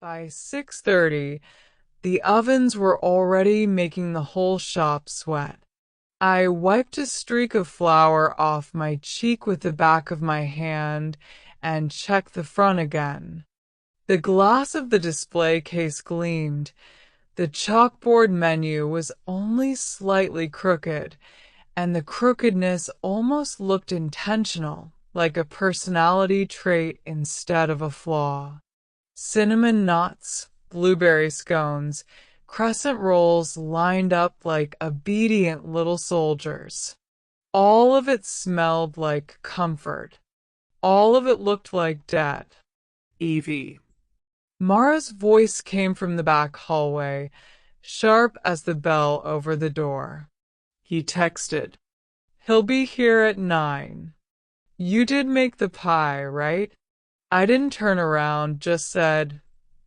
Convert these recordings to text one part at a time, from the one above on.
By 6:30, the ovens were already making the whole shop sweat. I wiped a streak of flour off my cheek with the back of my hand and checked the front again. The glass of the display case gleamed. The chalkboard menu was only slightly crooked, and the crookedness almost looked intentional, like a personality trait instead of a flaw. Cinnamon nuts, blueberry scones, crescent rolls lined up like obedient little soldiers. All of it smelled like comfort. All of it looked like debt. Evie. Mara's voice came from the back hallway, sharp as the bell over the door. He texted, "He'll be here at 9. You did make the pie, right?" I didn't turn around, just said,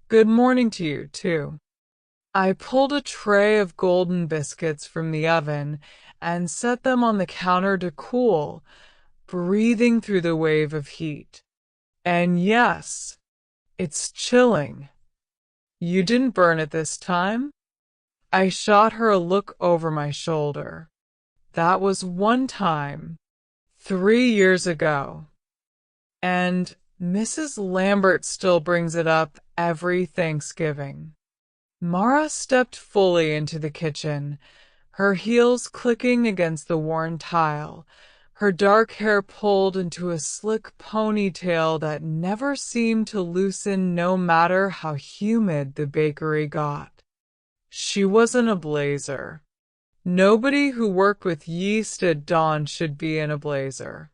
"Good morning to you, too." I pulled a tray of golden biscuits from the oven and set them on the counter to cool, breathing through the wave of heat. And yes, it's chilling. You didn't burn it this time? I shot her a look over my shoulder. That was one time, 3 years ago. And Mrs. Lambert still brings it up every Thanksgiving. Mara stepped fully into the kitchen, her heels clicking against the worn tile, her dark hair pulled into a slick ponytail that never seemed to loosen no matter how humid the bakery got. She wasn't a blazer. Nobody who worked with yeast at dawn should be in a blazer.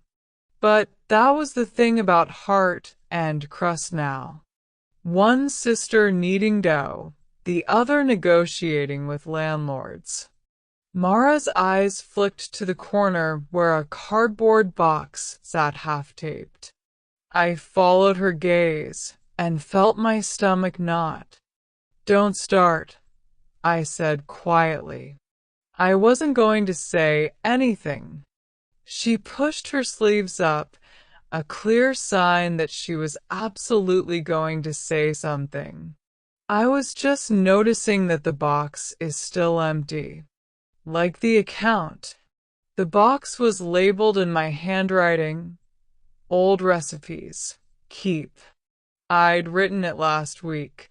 But that was the thing about heart and crust now. One sister kneading dough, the other negotiating with landlords. Mara's eyes flicked to the corner where a cardboard box sat half-taped. I followed her gaze and felt my stomach knot. "Don't start," I said quietly. I wasn't going to say anything. She pushed her sleeves up, a clear sign that she was absolutely going to say something. I was just noticing that the box is still empty. Like the account. The box was labeled in my handwriting, "Old recipes. Keep." I'd written it last week,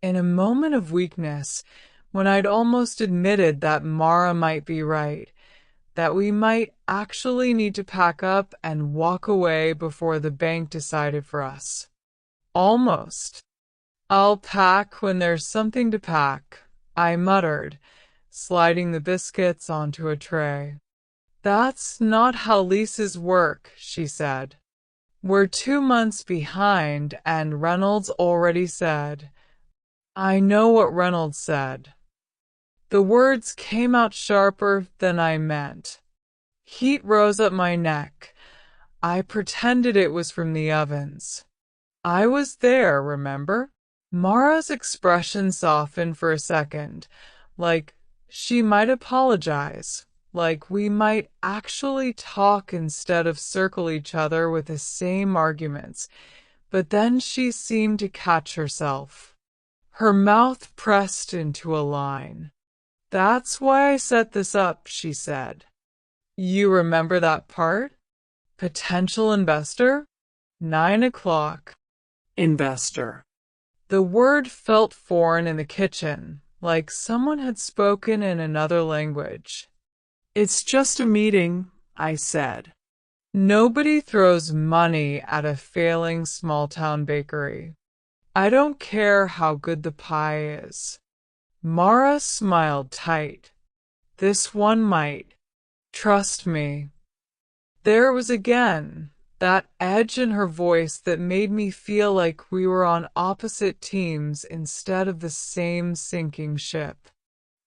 in a moment of weakness, when I'd almost admitted that Mara might be right, that we might actually need to pack up and walk away before the bank decided for us. Almost. "I'll pack when there's something to pack," I muttered, sliding the biscuits onto a tray. "That's not how leases work," she said. "We're 2 months behind, and Reynolds already said." I know what Reynolds said. The words came out sharper than I meant. Heat rose up my neck. I pretended it was from the ovens. I was there, remember? Mara's expression softened for a second, like she might apologize, like we might actually talk instead of circle each other with the same arguments, but then she seemed to catch herself. Her mouth pressed into a line. "That's why I set this up," she said. "You remember that part? Potential investor? 9 o'clock. Investor." The word felt foreign in the kitchen, like someone had spoken in another language. "It's just a meeting," I said. "Nobody throws money at a failing small-town bakery. I don't care how good the pie is." Mara smiled tight. "This one might. Trust me." There was again that edge in her voice that made me feel like we were on opposite teams instead of the same sinking ship.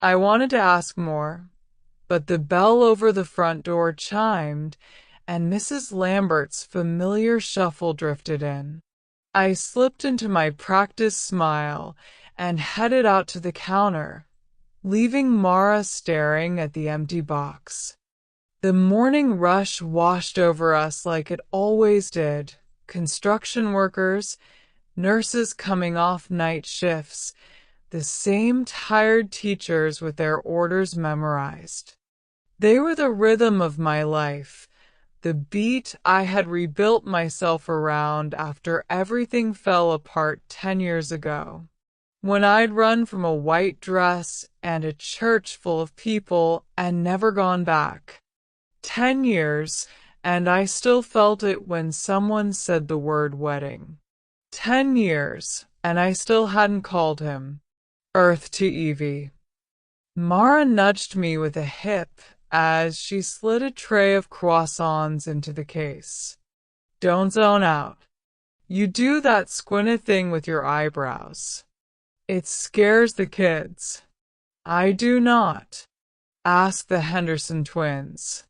I wanted to ask more, but the bell over the front door chimed, and Mrs. Lambert's familiar shuffle drifted in. I slipped into my practice smile and headed out to the counter, leaving Mara staring at the empty box. The morning rush washed over us like it always did. Construction workers, nurses coming off night shifts, the same tired teachers with their orders memorized. They were the rhythm of my life, the beat I had rebuilt myself around after everything fell apart 10 years ago. When I'd run from a white dress and a church full of people and never gone back. 10 years, and I still felt it when someone said the word wedding. 10 years, and I still hadn't called him. Earth to Evie. Mara nudged me with a hip as she slid a tray of croissants into the case. Don't zone out. You do that squinty thing with your eyebrows. It scares the kids. I do not. Ask the Henderson twins.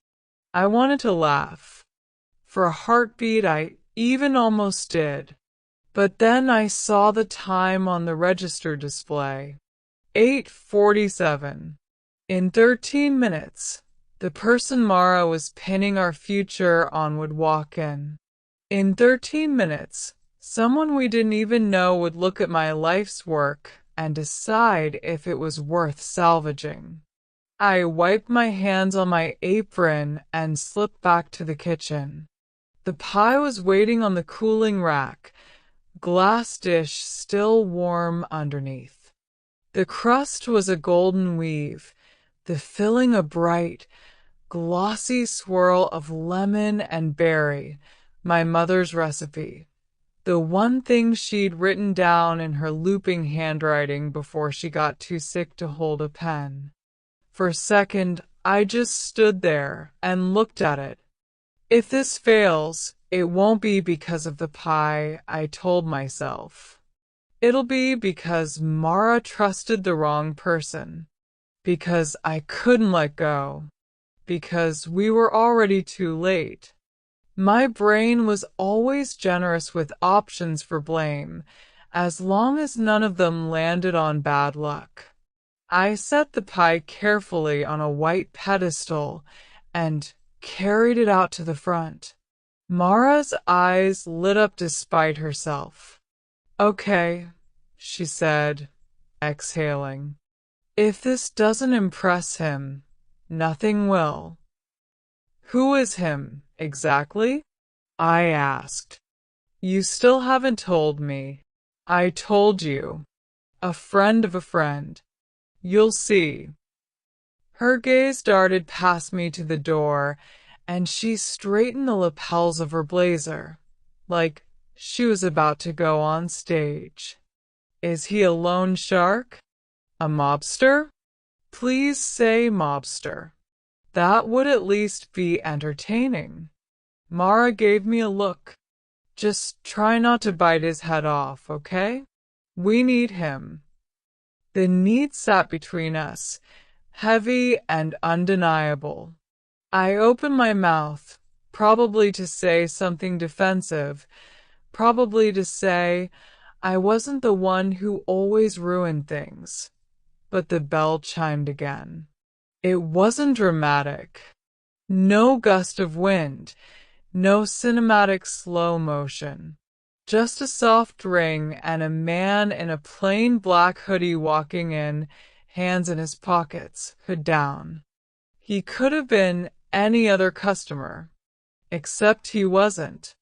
I wanted to laugh. For a heartbeat, I even almost did. But then I saw the time on the register display. 8:47. In 13 minutes, the person Mara was pinning our future on would walk in. In 13 minutes, someone we didn't even know would look at my life's work and decide if it was worth salvaging. I wiped my hands on my apron and slipped back to the kitchen. The pie was waiting on the cooling rack, glass dish still warm underneath. The crust was a golden weave, the filling a bright, glossy swirl of lemon and berry, my mother's recipe. The one thing she'd written down in her looping handwriting before she got too sick to hold a pen. For a second, I just stood there and looked at it. If this fails, it won't be because of the pie, I told myself. It'll be because Mara trusted the wrong person. Because I couldn't let go. Because we were already too late. My brain was always generous with options for blame, as long as none of them landed on bad luck. I set the pie carefully on a white pedestal and carried it out to the front. Mara's eyes lit up despite herself. Okay, she said, exhaling. If this doesn't impress him, nothing will. Who is him, exactly? I asked. You still haven't told me. I told you. A friend of a friend. You'll see. Her gaze darted past me to the door, and she straightened the lapels of her blazer, like she was about to go on stage. Is he a loan shark? A mobster? Please say mobster. That would at least be entertaining. Mara gave me a look. Just try not to bite his head off, okay? We need him. The need sat between us, heavy and undeniable. I opened my mouth, probably to say something defensive, probably to say I wasn't the one who always ruined things. But the bell chimed again. It wasn't dramatic. No gust of wind, no cinematic slow motion. Just a soft ring and a man in a plain black hoodie walking in, hands in his pockets, hood down. He could have been any other customer, except he wasn't.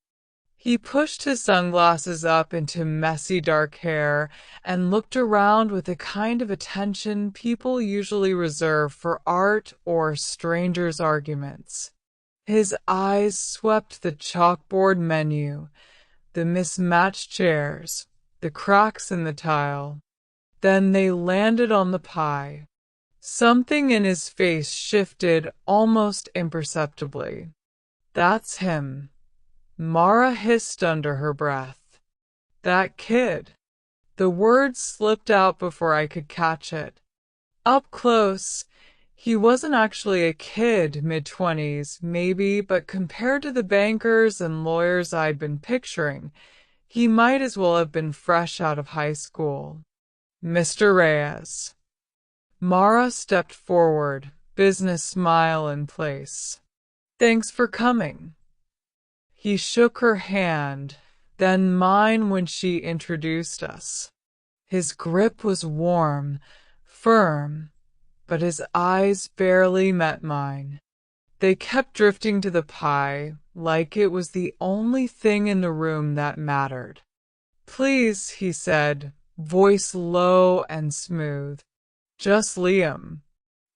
He pushed his sunglasses up into messy dark hair and looked around with the kind of attention people usually reserve for art or strangers' arguments. His eyes swept the chalkboard menu, the mismatched chairs, the cracks in the tile. Then they landed on the pie. Something in his face shifted almost imperceptibly. That's him. Mara hissed under her breath. That kid. The word slipped out before I could catch it. Up close, he wasn't actually a kid, mid-20s, maybe, but compared to the bankers and lawyers I'd been picturing, he might as well have been fresh out of high school. Mr. Reyes. Mara stepped forward, business smile in place. Thanks for coming. He shook her hand, then mine when she introduced us. His grip was warm, firm, but his eyes barely met mine. They kept drifting to the pie, like it was the only thing in the room that mattered. "Please," he said, voice low and smooth. "Just Liam.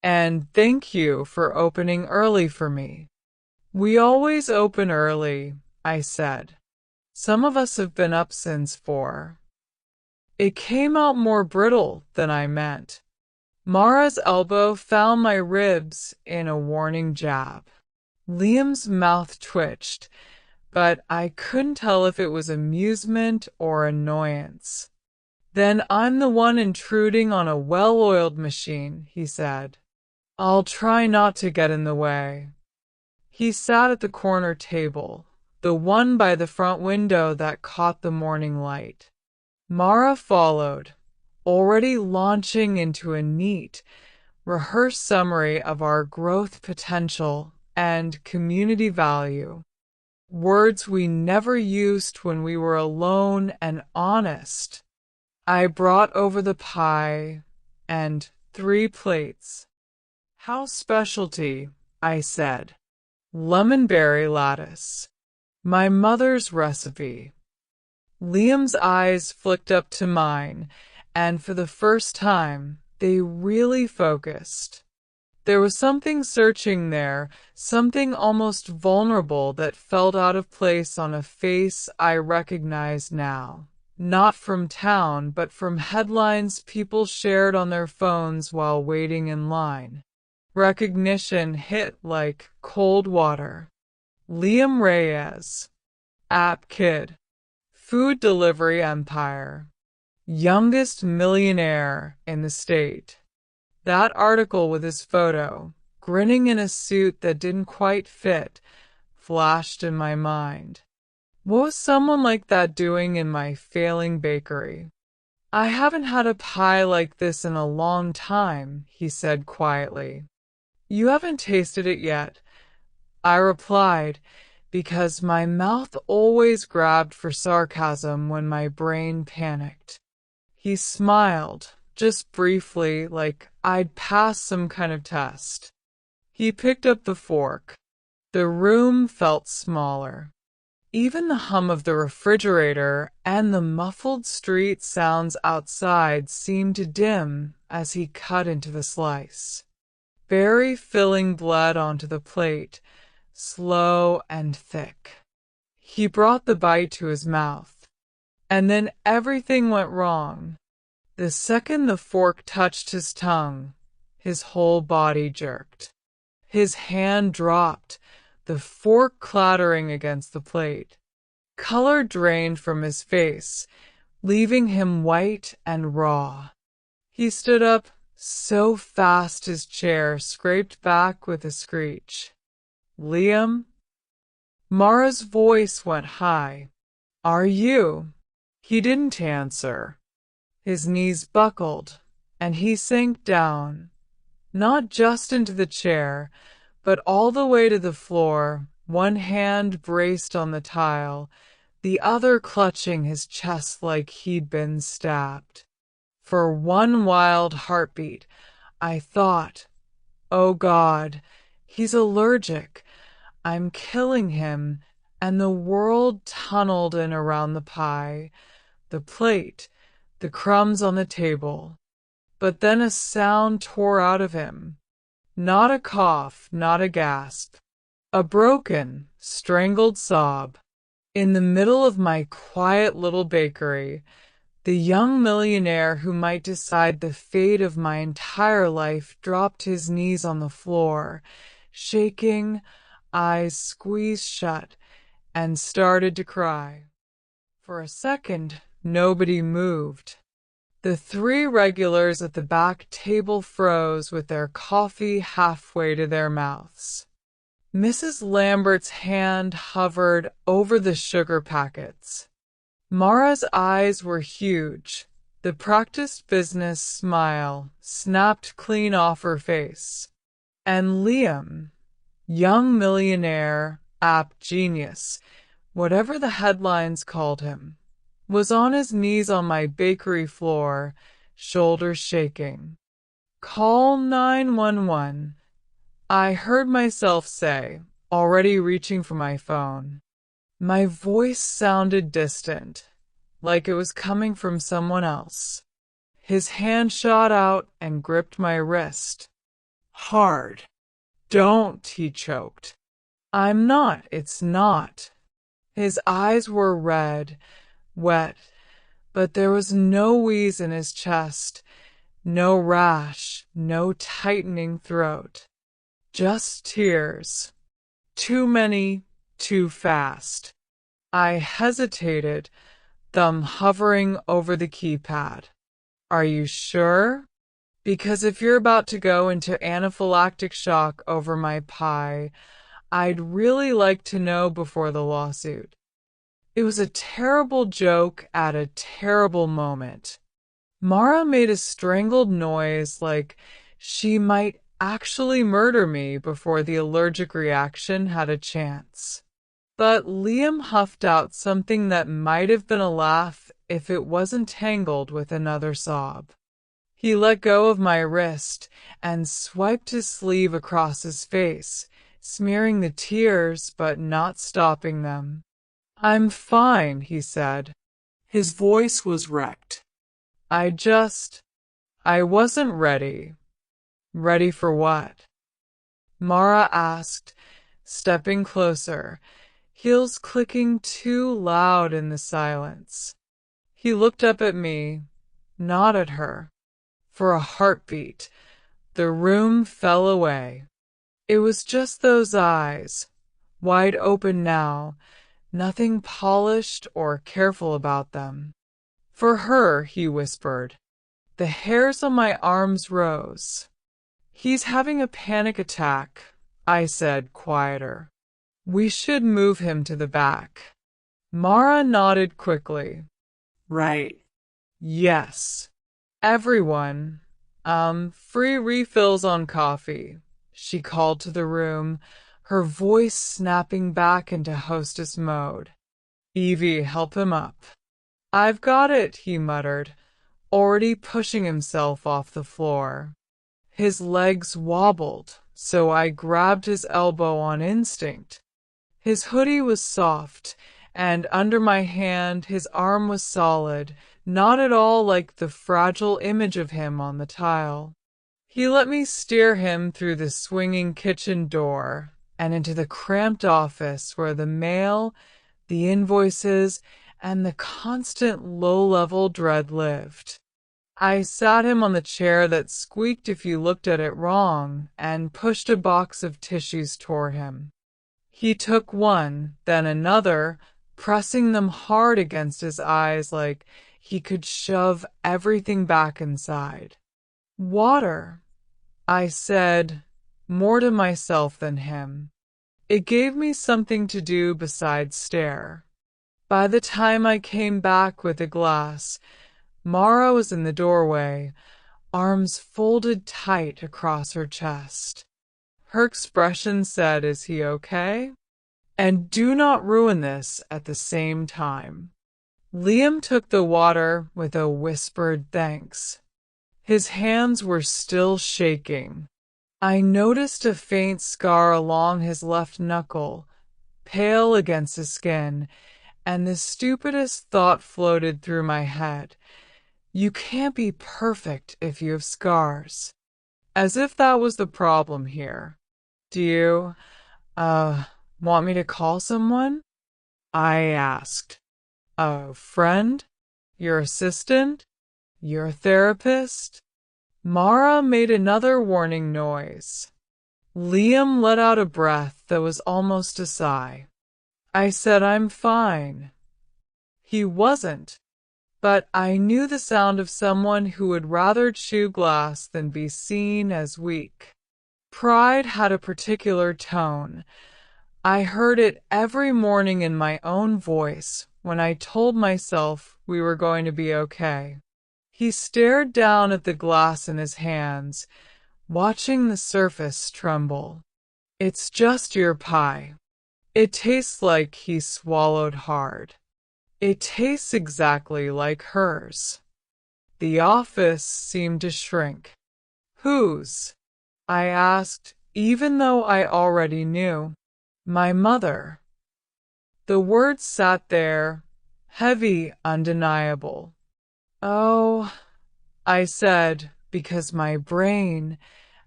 And thank you for opening early for me." "We always open early," I said. "Some of us have been up since 4. It came out more brittle than I meant. Mara's elbow found my ribs in a warning jab. Liam's mouth twitched, but I couldn't tell if it was amusement or annoyance. "Then I'm the one intruding on a well-oiled machine," he said. "I'll try not to get in the way." He sat at the corner table, the one by the front window that caught the morning light. Mara followed, already launching into a neat, rehearsed summary of our growth potential and community value. Words we never used when we were alone and honest. I brought over the pie and 3 plates. "House specialty," I said. "Lemonberry lattice. My mother's recipe." Liam's eyes flicked up to mine, and for the first time, they really focused. There was something searching there, something almost vulnerable that felt out of place on a face I recognized now. Not from town, but from headlines people shared on their phones while waiting in line. Recognition hit like cold water. Liam Reyes. App Kid. Food delivery empire. Youngest millionaire in the state. That article with his photo, grinning in a suit that didn't quite fit, flashed in my mind. What was someone like that doing in my failing bakery? "I haven't had a pie like this in a long time," he said quietly. "You haven't tasted it yet," I replied, because my mouth always grabbed for sarcasm when my brain panicked. He smiled, just briefly, like I'd passed some kind of test. He picked up the fork. The room felt smaller. Even the hum of the refrigerator and the muffled street sounds outside seemed to dim as he cut into the slice. Berry filling bled onto the plate, slow and thick. He brought the bite to his mouth. And then everything went wrong. The second the fork touched his tongue, his whole body jerked. His hand dropped, the fork clattering against the plate. Color drained from his face, leaving him white and raw. He stood up so fast his chair scraped back with a screech. "Liam?" Mara's voice went high. "Are you?" He didn't answer. His knees buckled, and he sank down, not just into the chair, but all the way to the floor, one hand braced on the tile, the other clutching his chest like he'd been stabbed. For one wild heartbeat, I thought, "Oh God, he's allergic. I'm killing him," and the world tunneled in around the pie, the plate, the crumbs on the table. But then a sound tore out of him. Not a cough, not a gasp. A broken, strangled sob. In the middle of my quiet little bakery, the young millionaire who might decide the fate of my entire life dropped his knees on the floor, shaking, eyes squeezed shut, and started to cry. For a second, nobody moved. The 3 regulars at the back table froze with their coffee halfway to their mouths. Mrs. Lambert's hand hovered over the sugar packets. Mara's eyes were huge. The practiced business smile snapped clean off her face. And Liam, young millionaire, app genius, whatever the headlines called him, was on his knees on my bakery floor, shoulders shaking. Call 911, I heard myself say, already reaching for my phone. My voice sounded distant, like it was coming from someone else. His hand shot out and gripped my wrist. Hard. Don't, he choked. I'm not, it's not. His eyes were red, wet, but there was no wheeze in his chest, no rash, no tightening throat. Just tears. Too many, too fast. I hesitated, thumb hovering over the keypad. Are you sure? Because if you're about to go into anaphylactic shock over my pie, I'd really like to know before the lawsuit. It was a terrible joke at a terrible moment. Mara made a strangled noise like she might actually murder me before the allergic reaction had a chance. But Liam huffed out something that might have been a laugh if it wasn't tangled with another sob. He let go of my wrist and swiped his sleeve across his face, smearing the tears but not stopping them. I'm fine, he said. His voice was wrecked. I wasn't ready. Ready for what? Mara asked, stepping closer, heels clicking too loud in the silence. He looked up at me, not at her. For a heartbeat, the room fell away. It was just those eyes, wide open now, nothing polished or careful about them. For her, he whispered. The hairs on my arms rose. He's having a panic attack, I said, quieter. We should move him to the back. Mara nodded quickly. Right. Yes. Everyone, free refills on coffee, she called to the room, her voice snapping back into hostess mode. Evie, help him up. I've got it, he muttered, already pushing himself off the floor. His legs wobbled, so I grabbed his elbow on instinct. His hoodie was soft, and under my hand his arm was solid, not at all like the fragile image of him on the tile. He let me steer him through the swinging kitchen door and into the cramped office where the mail, the invoices, and the constant low-level dread lived. I sat him on the chair that squeaked if you looked at it wrong and pushed a box of tissues toward him. He took one, then another, pressing them hard against his eyes like he could shove everything back inside. Water, I said, more to myself than him. It gave me something to do besides stare. By the time I came back with a glass, Mara was in the doorway, arms folded tight across her chest. Her expression said, "Is he okay? And do not ruin this at the same time." Liam took the water with a whispered thanks. His hands were still shaking. I noticed a faint scar along his left knuckle, pale against the skin, and the stupidest thought floated through my head. You can't be perfect if you have scars. As if that was the problem here. Do you, want me to call someone? I asked. A friend? Your assistant? Your therapist? Mara made another warning noise. Liam let out a breath that was almost a sigh. I said, I'm fine. He wasn't, but I knew the sound of someone who would rather chew glass than be seen as weak. Pride had a particular tone. I heard it every morning in my own voice when I told myself we were going to be okay. He stared down at the glass in his hands, watching the surface tremble. It's just your pie. It tastes like he swallowed hard. It tastes exactly like hers. The office seemed to shrink. Whose? I asked, even though I already knew. My mother. The words sat there, heavy, undeniable. Oh, I said, because my brain,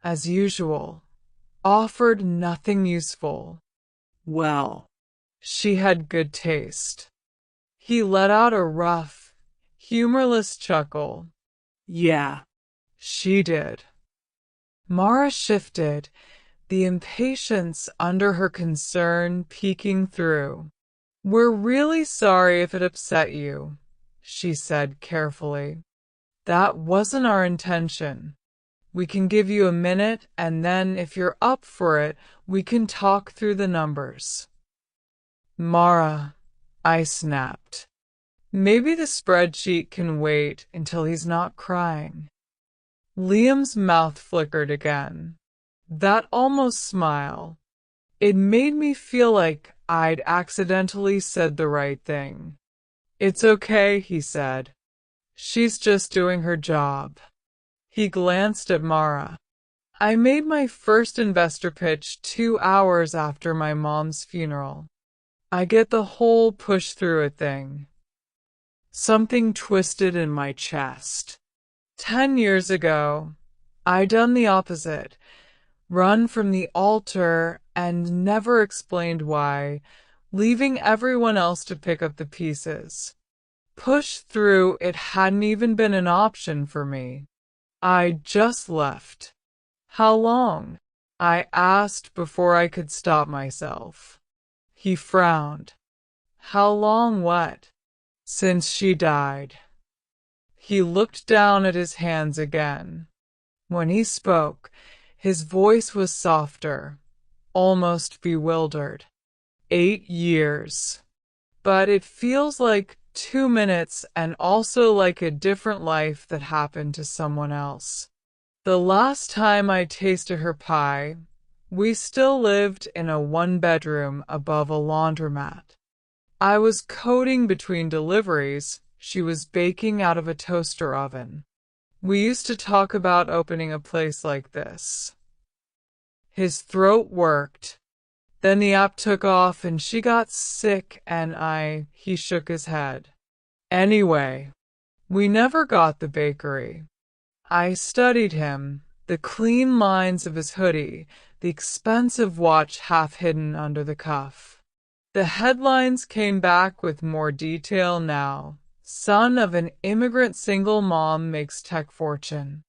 as usual, offered nothing useful. Well, she had good taste. He let out a rough, humorless chuckle. Yeah, she did. Mara shifted, the impatience under her concern peeking through. We're really sorry if it upset you, she said carefully. That wasn't our intention. We can give you a minute, and then if you're up for it, we can talk through the numbers. Mara, I snapped. Maybe the spreadsheet can wait until he's not crying. Liam's mouth flickered again. That almost smile. It made me feel like I'd accidentally said the right thing. It's okay, he said. She's just doing her job. He glanced at Mara. I made my first investor pitch 2 hours after my mom's funeral. I get the whole push through it thing. Something twisted in my chest. 10 years ago, I'd done the opposite. Run from the altar and never explained why, leaving everyone else to pick up the pieces. Push through, it hadn't even been an option for me. I just left. How long? I asked before I could stop myself. He frowned. How long what? Since she died. He looked down at his hands again. When he spoke, his voice was softer, almost bewildered. 8 years. But it feels like 2 minutes and also like a different life that happened to someone else. The last time I tasted her pie, we still lived in a 1-bedroom above a laundromat. I was coding between deliveries, she was baking out of a toaster oven. We used to talk about opening a place like this. His throat worked. Then the app took off and she got sick and he shook his head. Anyway, we never got the bakery. I studied him, the clean lines of his hoodie, the expensive watch half hidden under the cuff. The headlines came back with more detail now. Son of an immigrant single mom makes tech fortune.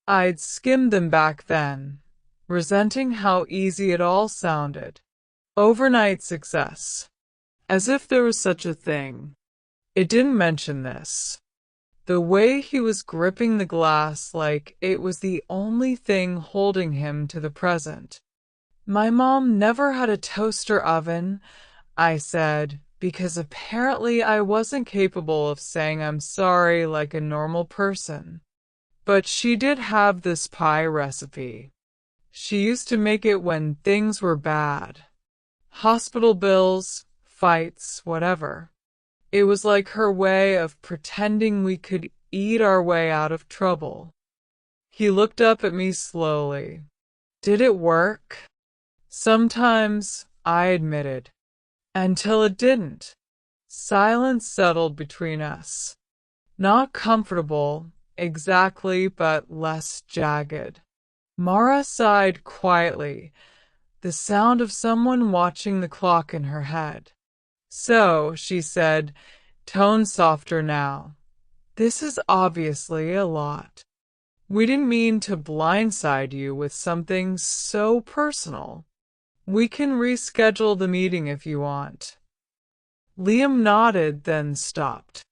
I'd skimmed them back then, resenting how easy it all sounded. Overnight success. As if there was such a thing. It didn't mention this. The way he was gripping the glass like it was the only thing holding him to the present. My mom never had a toaster oven, I said, because apparently I wasn't capable of saying I'm sorry like a normal person. But she did have this pie recipe. She used to make it when things were bad. Hospital bills, fights, whatever. It was like her way of pretending we could eat our way out of trouble. He looked up at me slowly. Did it work? Sometimes, I admitted. Until it didn't. Silence settled between us. Not comfortable, exactly, but less jagged. Mara sighed quietly, the sound of someone watching the clock in her head. So, she said, tone softer now. This is obviously a lot. We didn't mean to blindside you with something so personal. We can reschedule the meeting if you want. Liam nodded, then stopped.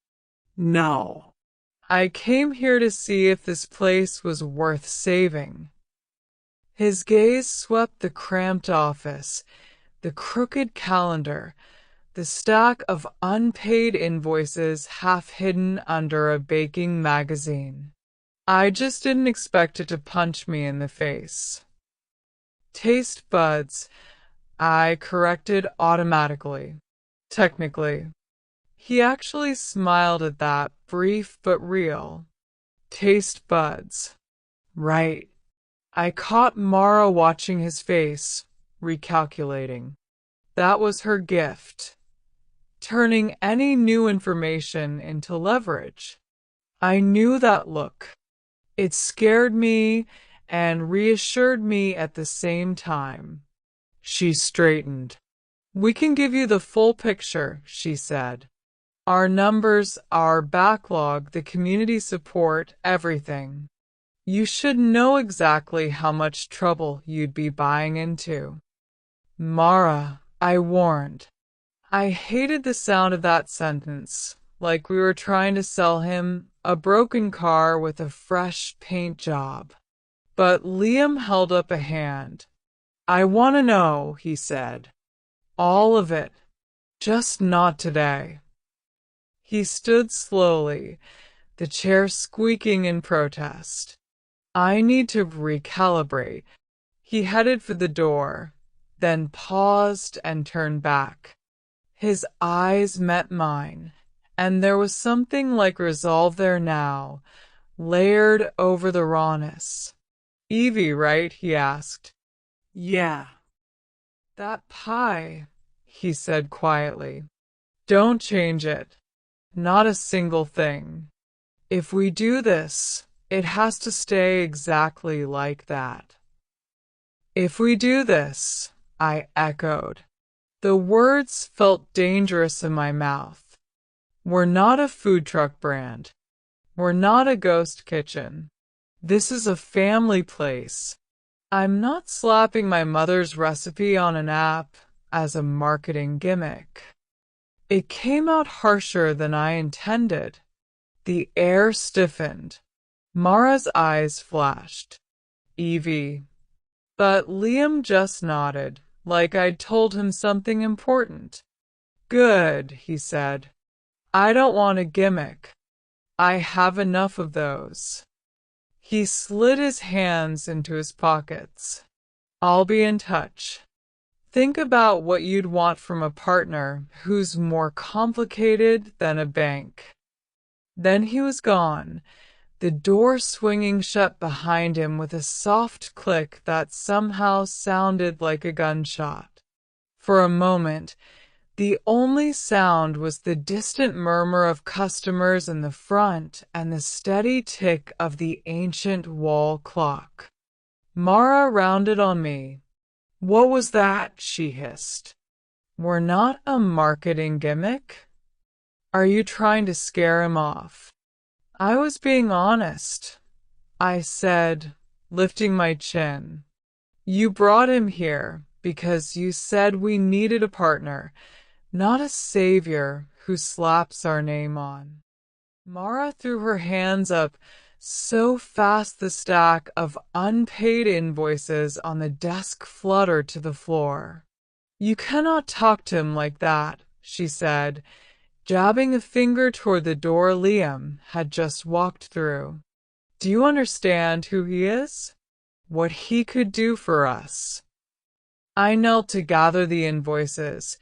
No. I came here to see if this place was worth saving. His gaze swept the cramped office, the crooked calendar, the stack of unpaid invoices half hidden under a baking magazine. I just didn't expect it to punch me in the face. Taste buds, I corrected automatically. Technically. He actually smiled at that, brief but real. Taste buds. Right. I caught Mara watching his face, recalculating. That was her gift, turning any new information into leverage. I knew that look. It scared me and reassured me at the same time. She straightened. We can give you the full picture, she said. Our numbers, our backlog, the community support, everything. You should know exactly how much trouble you'd be buying into. Mara, I warned. I hated the sound of that sentence, like we were trying to sell him a broken car with a fresh paint job. But Liam held up a hand. I want to know, he said. All of it. Just not today. He stood slowly, the chair squeaking in protest. I need to recalibrate. He headed for the door, then paused and turned back. His eyes met mine, and there was something like resolve there now, layered over the rawness. Evie, right? He asked. Yeah. That pie, he said quietly. Don't change it. Not a single thing. If we do this, it has to stay exactly like that. If we do this, I echoed. The words felt dangerous in my mouth. We're not a food truck brand. We're not a ghost kitchen. This is a family place. I'm not slapping my mother's recipe on an app as a marketing gimmick. It came out harsher than I intended. The air stiffened. Mara's eyes flashed. Evie. But Liam just nodded, like I'd told him something important. Good, he said. I don't want a gimmick. I have enough of those. He slid his hands into his pockets. I'll be in touch. Think about what you'd want from a partner who's more complicated than a bank. Then he was gone, the door swinging shut behind him with a soft click that somehow sounded like a gunshot. For a moment, the only sound was the distant murmur of customers in the front and the steady tick of the ancient wall clock. Mara rounded on me. What was that? She hissed. We're not a marketing gimmick. Are you trying to scare him off? I was being honest, I said, lifting my chin. You brought him here because you said we needed a partner, not a savior who slaps our name on. Mara threw her hands up so fast the stack of unpaid invoices on the desk fluttered to the floor. You cannot talk to him like that, she said, jabbing a finger toward the door Liam had just walked through. Do you understand who he is? What he could do for us? I knelt to gather the invoices,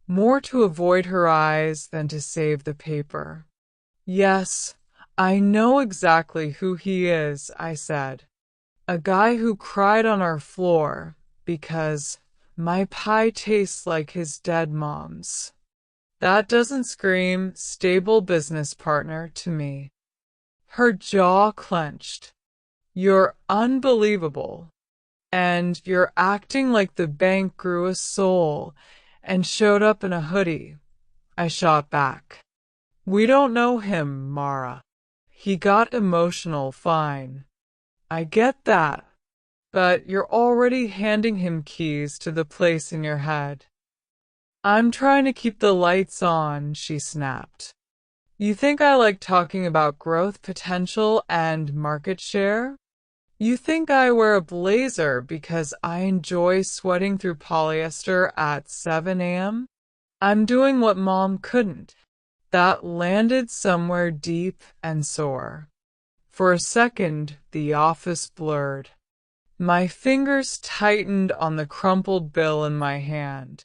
more to avoid her eyes than to save the paper. Yes, I know exactly who he is, I said. A guy who cried on our floor because my pie tastes like his dead mom's. That doesn't scream stable business partner to me. Her jaw clenched. You're unbelievable. And you're acting like the bank grew a soul and showed up in a hoodie. I shot back. We don't know him, Mara. He got emotional, fine. I get that. But you're already handing him keys to the place in your head. I'm trying to keep the lights on, she snapped. You think I like talking about growth potential and market share? You think I wear a blazer because I enjoy sweating through polyester at 7 a.m.? I'm doing what Mom couldn't. That landed somewhere deep and sore. For a second, the office blurred. My fingers tightened on the crumpled bill in my hand.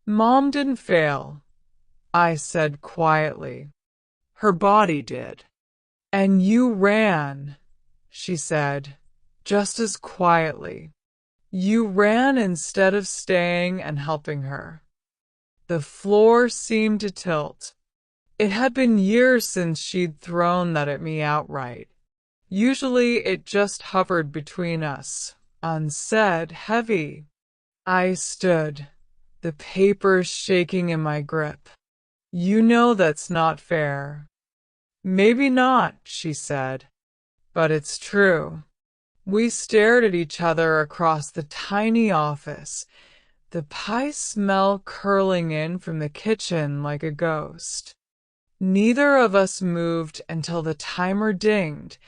Mom didn't fail, I said quietly. Her body did. And you ran, she said, just as quietly. You ran instead of staying and helping her. The floor seemed to tilt. It had been years since she'd thrown that at me outright. Usually it just hovered between us, unsaid, heavy. I stood, the papers shaking in my grip. You know that's not fair. Maybe not, she said, but it's true. We stared at each other across the tiny office, the pie smell curling in from the kitchen like a ghost. Neither of us moved until the timer dinged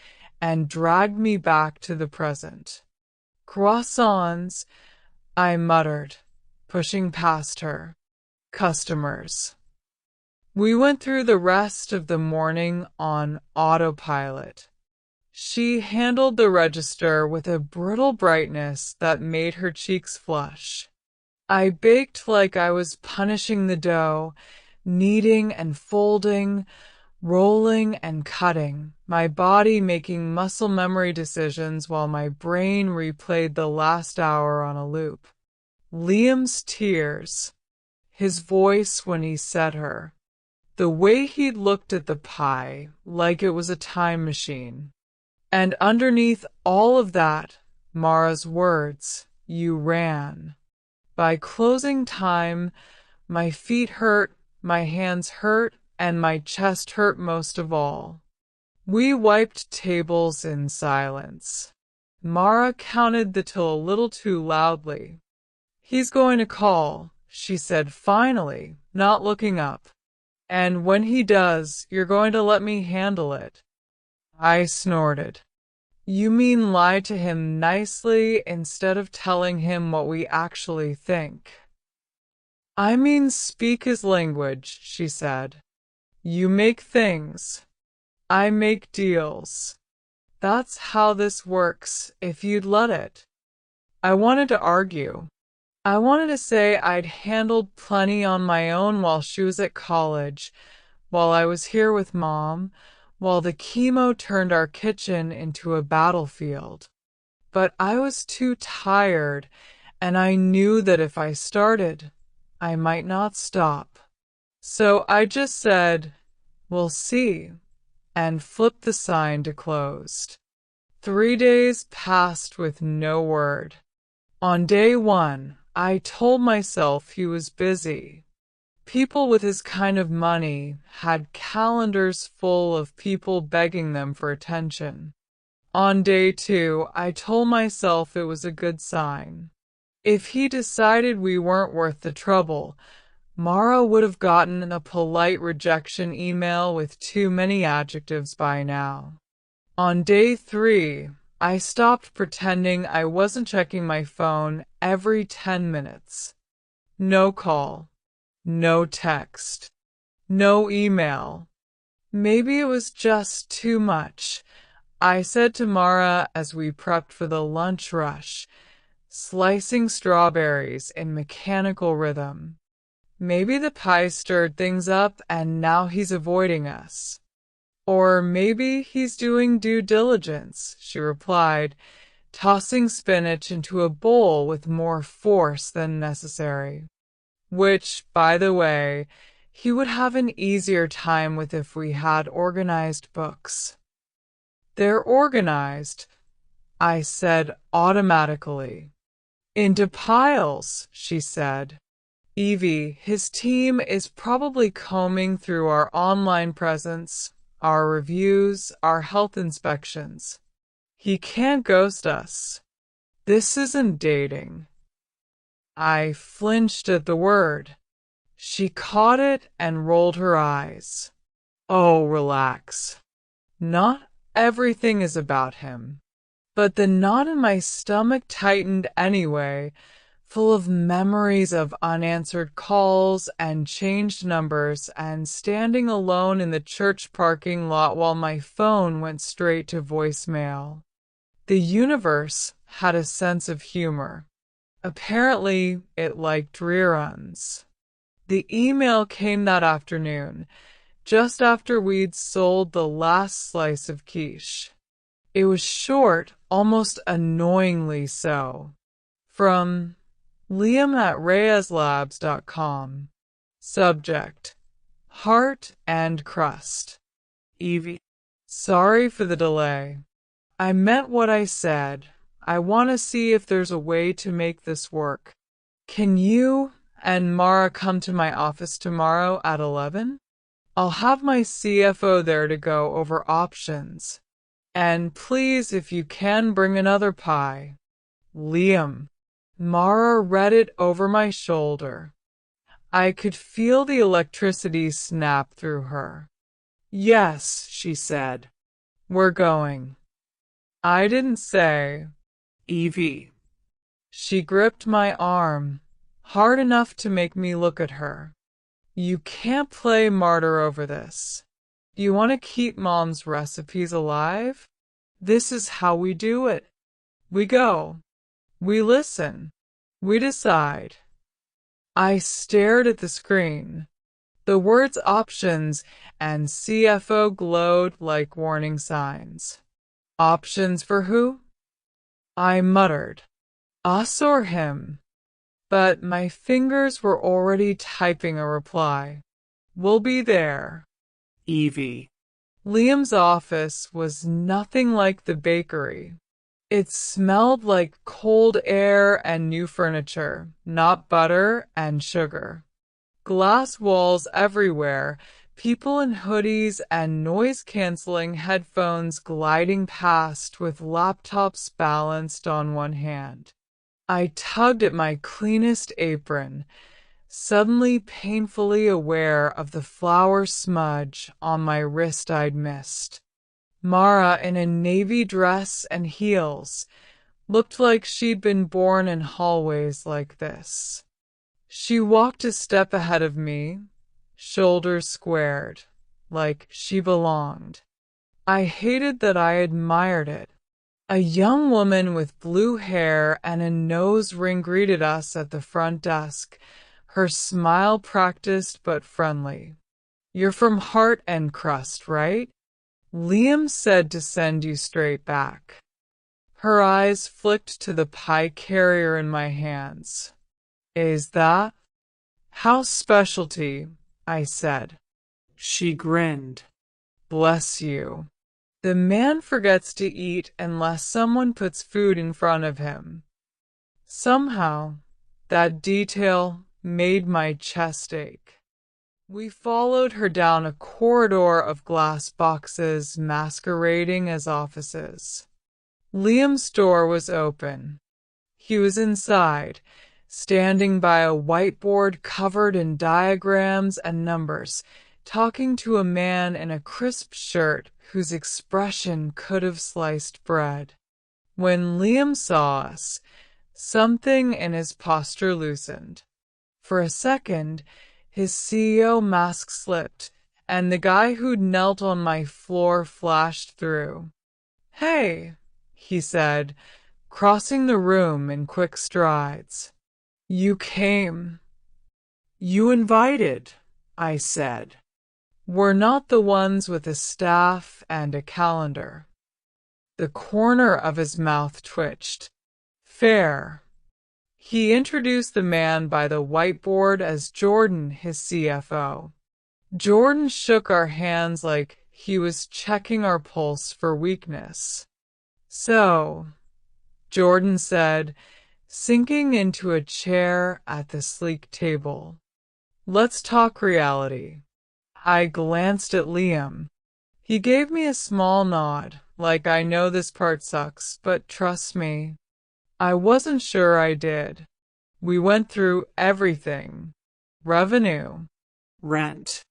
and dragged me back to the present. Croissants, I muttered, pushing past her. Customers. We went through the rest of the morning on autopilot. She handled the register with a brittle brightness that made her cheeks flush. I baked like I was punishing the dough, kneading and folding, rolling and cutting, my body making muscle memory decisions while my brain replayed the last hour on a loop. Liam's tears, his voice when he said her, the way he'd looked at the pie like it was a time machine. And underneath all of that, Mara's words, you ran. By closing time, my feet hurt, my hands hurt, and my chest hurt most of all. We wiped tables in silence. Mara counted the till a little too loudly. He's going to call, she said finally, not looking up. And when he does, you're going to let me handle it. I snorted. You mean lie to him nicely instead of telling him what we actually think? I mean speak his language, she said. You make things. I make deals. That's how this works, if you'd let it. I wanted to argue. I wanted to say I'd handled plenty on my own while she was at college, while I was here with Mom, while the chemo turned our kitchen into a battlefield. But I was too tired, and I knew that if I started, I might not stop. So I just said, we'll see, and flipped the sign to closed. 3 days passed with no word. On day 1, I told myself he was busy. People with his kind of money had calendars full of people begging them for attention. On day 2, I told myself it was a good sign. If he decided we weren't worth the trouble, Mara would have gotten a polite rejection email with too many adjectives by now. On day 3, I stopped pretending I wasn't checking my phone every 10 minutes. No call. No text. No email. Maybe it was just too much, I said to Mara as we prepped for the lunch rush, slicing strawberries in mechanical rhythm. Maybe the pie stirred things up and now he's avoiding us. Or maybe he's doing due diligence, she replied, tossing spinach into a bowl with more force than necessary. Which, by the way, he would have an easier time with if we had organized books. They're organized, I said automatically. Into piles, she said. Evie, his team is probably combing through our online presence, our reviews, our health inspections. He can't ghost us. This isn't dating. I flinched at the word. She caught it and rolled her eyes. Oh, relax. Not everything is about him. But the knot in my stomach tightened anyway, full of memories of unanswered calls and changed numbers and standing alone in the church parking lot while my phone went straight to voicemail. The universe had a sense of humor. Apparently, it liked reruns. The email came that afternoon, just after we'd sold the last slice of quiche. It was short, almost annoyingly so. From Liam@reyeslabs.com. Subject: Heart and crust. Evie. Sorry for the delay. I meant what I said. I want to see if there's a way to make this work. Can you and Mara come to my office tomorrow at 11? I'll have my CFO there to go over options. And please, if you can, bring another pie. Liam. Mara read it over my shoulder. I could feel the electricity snap through her. Yes, she said. We're going. I didn't say. Evie. She gripped my arm, hard enough to make me look at her. You can't play martyr over this. Do you want to keep Mom's recipes alive? This is how we do it. We go. We listen. We decide. I stared at the screen. The words options and CFO glowed like warning signs. Options for who? I muttered. Us or him? But my fingers were already typing a reply. We'll be there. Evie. Liam's office was nothing like the bakery. It smelled like cold air and new furniture, not butter and sugar. Glass walls everywhere, people in hoodies and noise-canceling headphones gliding past with laptops balanced on one hand. I tugged at my cleanest apron, suddenly painfully aware of the flour smudge on my wrist I'd missed. Mara, in a navy dress and heels, looked like she'd been born in hallways like this. She walked a step ahead of me, shoulders squared, like she belonged. I hated that I admired it. A young woman with blue hair and a nose ring greeted us at the front desk, her smile practiced but friendly. You're from Heart and Crust, right? Liam said to send you straight back. Her eyes flicked to the pie carrier in my hands. Is that? House specialty, I said. She grinned. Bless you. The man forgets to eat unless someone puts food in front of him. Somehow, that detail made my chest ache. We followed her down a corridor of glass boxes masquerading as offices. Liam's door was open. He was inside, standing by a whiteboard covered in diagrams and numbers, talking to a man in a crisp shirt whose expression could have sliced bread. When Liam saw us, something in his posture loosened. For a second, his CEO mask slipped, and the guy who'd knelt on my floor flashed through. Hey, he said, crossing the room in quick strides. You came. You invited, I said. We're not the ones with a staff and a calendar. The corner of his mouth twitched. Fair. He introduced the man by the whiteboard as Jordan, his CFO. Jordan shook our hands like he was checking our pulse for weakness. So, Jordan said, sinking into a chair at the sleek table. Let's talk reality. I glanced at Liam. He gave me a small nod, like I know this part sucks, but trust me. I wasn't sure I did. We went through everything. Revenue, rent,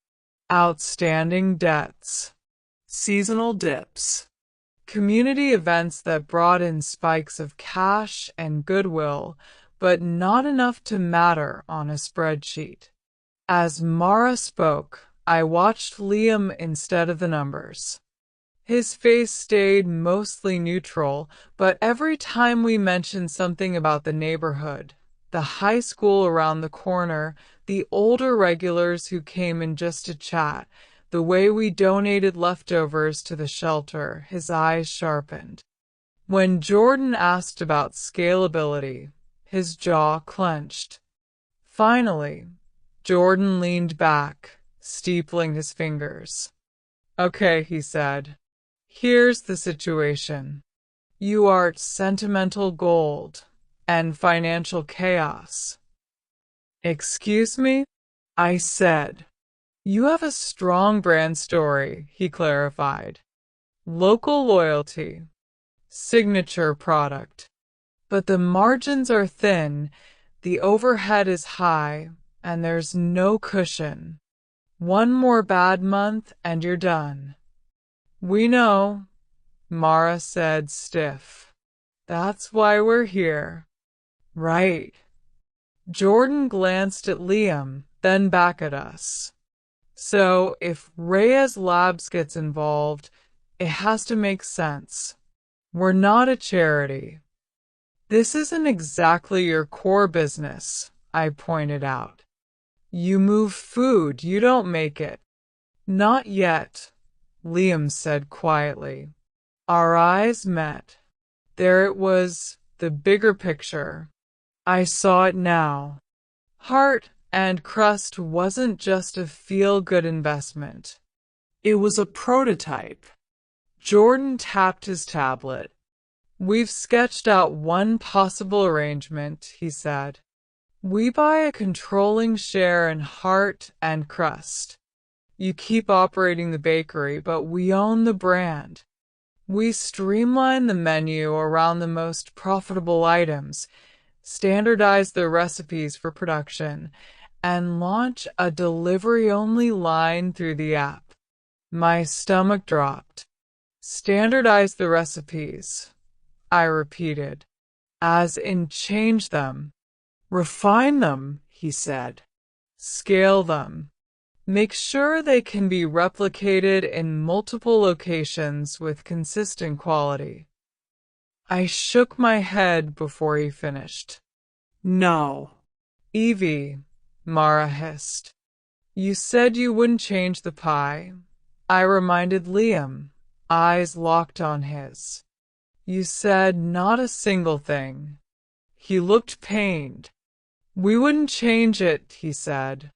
outstanding debts, seasonal dips, community events that brought in spikes of cash and goodwill, but not enough to matter on a spreadsheet. As Mara spoke, I watched Liam instead of the numbers. His face stayed mostly neutral, but every time we mentioned something about the neighborhood, the high school around the corner, the older regulars who came in just to chat, the way we donated leftovers to the shelter, his eyes sharpened. When Jordan asked about scalability, his jaw clenched. Finally, Jordan leaned back, steepling his fingers. Okay, he said. Here's the situation. You are sentimental gold and financial chaos. Excuse me? I said. You have a strong brand story, he clarified. Local loyalty. Signature product. But the margins are thin, the overhead is high, and there's no cushion. One more bad month and you're done. We know, Mara said, stiff. That's why we're here. Right. Jordan glanced at Liam, then back at us. So, if Reyes Labs gets involved, it has to make sense. We're not a charity. This isn't exactly your core business, I pointed out. You move food, you don't make it. Not yet, Liam said quietly. Our eyes met. There it was, the bigger picture. I saw it now. Heart and Crust wasn't just a feel-good investment. It was a prototype. Jordan tapped his tablet. We've sketched out one possible arrangement, he said. We buy a controlling share in Heart and Crust. You keep operating the bakery, but we own the brand. We streamline the menu around the most profitable items, standardize the recipes for production, and launch a delivery-only line through the app. My stomach dropped. Standardize the recipes, I repeated, as in change them. Refine them, he said. Scale them. Make sure they can be replicated in multiple locations with consistent quality. I shook my head before he finished. No. Evie, Mara hissed. You said you wouldn't change the pie. I reminded Liam, eyes locked on his. You said not a single thing. He looked pained. We wouldn't change it, he said.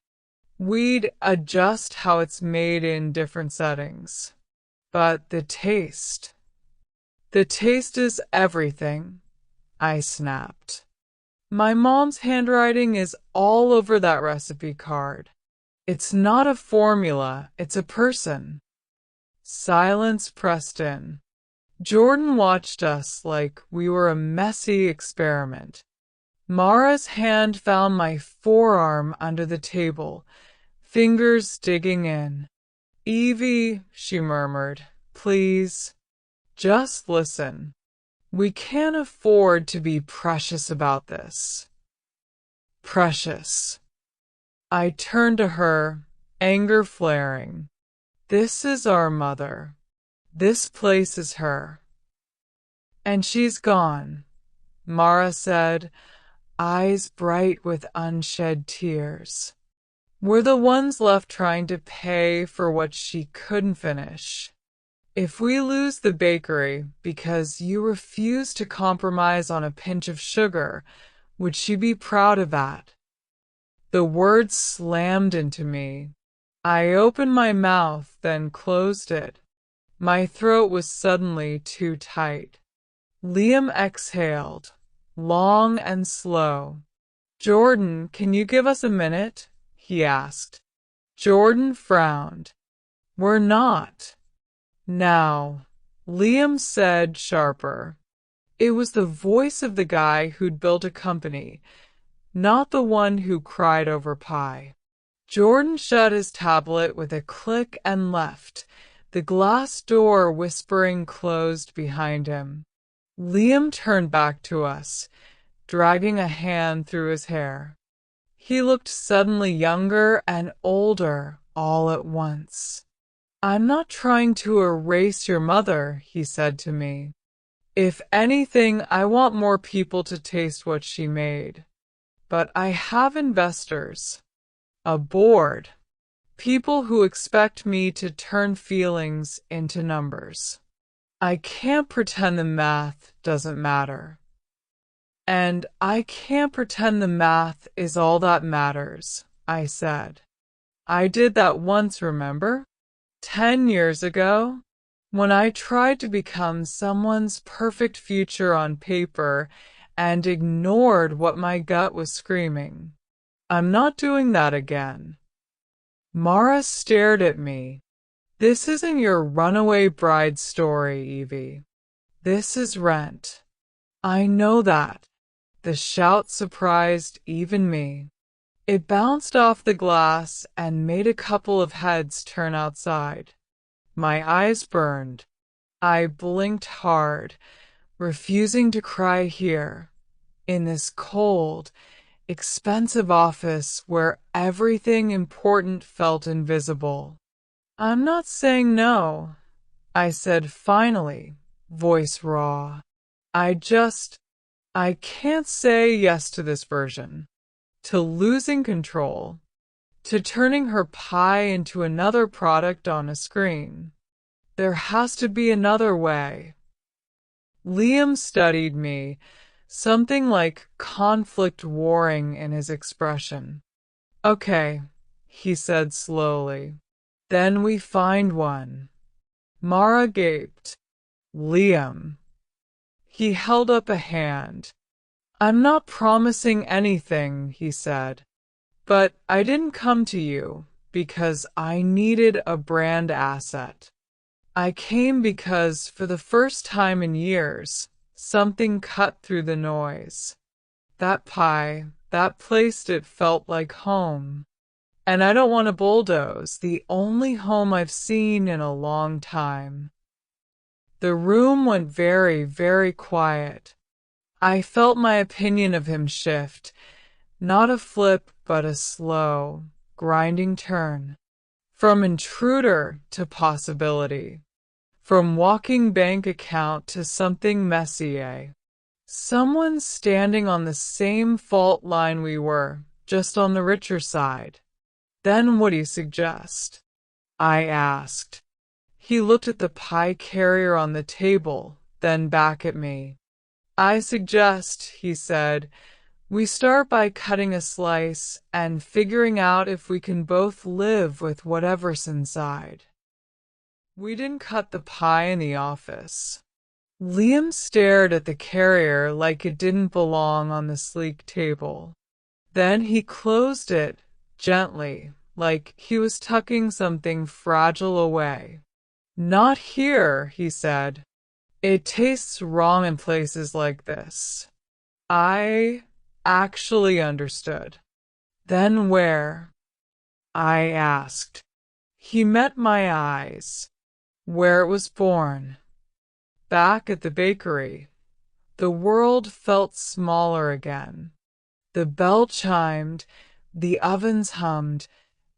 We'd adjust how it's made in different settings. But the taste. The taste is everything, I snapped. My mom's handwriting is all over that recipe card. It's not a formula, it's a person. Silence pressed in. Jordan watched us like we were a messy experiment. Mara's hand found my forearm under the table, fingers digging in. Evie, she murmured, please. Just listen. We can't afford to be precious about this. Precious. I turned to her, anger flaring. This is our mother. This place is her. And she's gone, Mara said, eyes bright with unshed tears. We're the ones left trying to pay for what she couldn't finish. If we lose the bakery because you refuse to compromise on a pinch of sugar, would she be proud of that? The words slammed into me. I opened my mouth, then closed it. My throat was suddenly too tight. Liam exhaled, long and slow. Jordan, can you give us a minute? He asked. Jordan frowned. We're not. Now, Liam said sharper. It was the voice of the guy who'd built a company, not the one who cried over pie. Jordan shut his tablet with a click and left, the glass door whispering closed behind him. Liam turned back to us, dragging a hand through his hair. He looked suddenly younger and older all at once. I'm not trying to erase your mother, he said to me. If anything, I want more people to taste what she made. But I have investors, a board, people who expect me to turn feelings into numbers. I can't pretend the math doesn't matter. And I can't pretend the math is all that matters, I said. I did that once, remember? 10 years ago, when I tried to become someone's perfect future on paper and ignored what my gut was screaming. I'm not doing that again. Mara stared at me. This isn't your runaway bride story, Evie. This is Rent. I know that. The shout surprised even me. It bounced off the glass and made a couple of heads turn outside. My eyes burned. I blinked hard, refusing to cry here, in this cold, expensive office where everything important felt invisible. I'm not saying no, I said finally, voice raw. I can't say yes to this version. To losing control, to turning her pie into another product on a screen. There has to be another way. Liam studied me, something like conflict warring in his expression. Okay, he said slowly. Then we find one. Mara gaped. Liam. He held up a hand. I'm not promising anything, he said. But I didn't come to you because I needed a brand asset. I came because, for the first time in years, something cut through the noise. That pie, that place, it felt like home. And I don't want to bulldoze the only home I've seen in a long time. The room went very, very quiet. I felt my opinion of him shift, not a flip, but a slow, grinding turn. From intruder to possibility. From walking bank account to something messier. Someone standing on the same fault line we were, just on the richer side. Then what do you suggest? I asked. He looked at the pie carrier on the table, then back at me. I suggest, he said, we start by cutting a slice and figuring out if we can both live with whatever's inside. We didn't cut the pie in the office. Liam stared at the carrier like it didn't belong on the sleek table. Then he closed it, gently, like he was tucking something fragile away. Not here, he said. It tastes wrong in places like this. I actually understood. Then where? I asked. He met my eyes. Where it was born. Back at the bakery. The world felt smaller again. The bell chimed, the ovens hummed,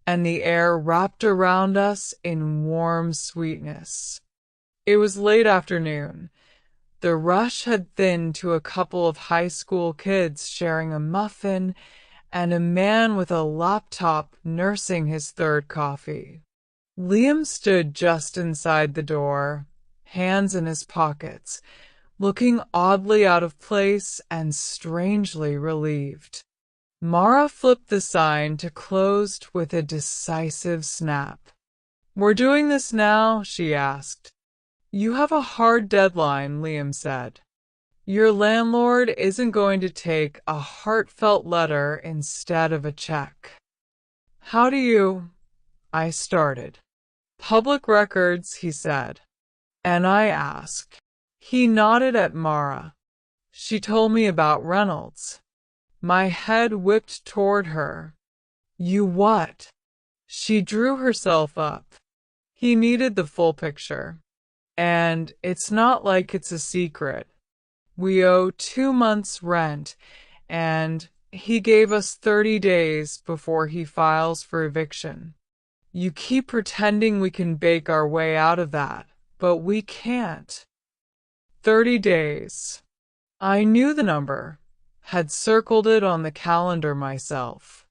and the air wrapped around us in warm sweetness. It was late afternoon. The rush had thinned to a couple of high school kids sharing a muffin and a man with a laptop nursing his third coffee. Liam stood just inside the door, hands in his pockets, looking oddly out of place and strangely relieved. Mara flipped the sign to closed with a decisive snap. We're doing this now? She asked. You have a hard deadline, Liam said. Your landlord isn't going to take a heartfelt letter instead of a check. How do you? I started. Public records, he said. And I asked. He nodded at Mara. She told me about Reynolds. My head whipped toward her. You what? She drew herself up. He needed the full picture. And it's not like it's a secret. We owe 2 months' rent, and he gave us 30 days before he files for eviction. You keep pretending we can bake our way out of that, but we can't. 30 days. I knew the number, had circled it on the calendar myself.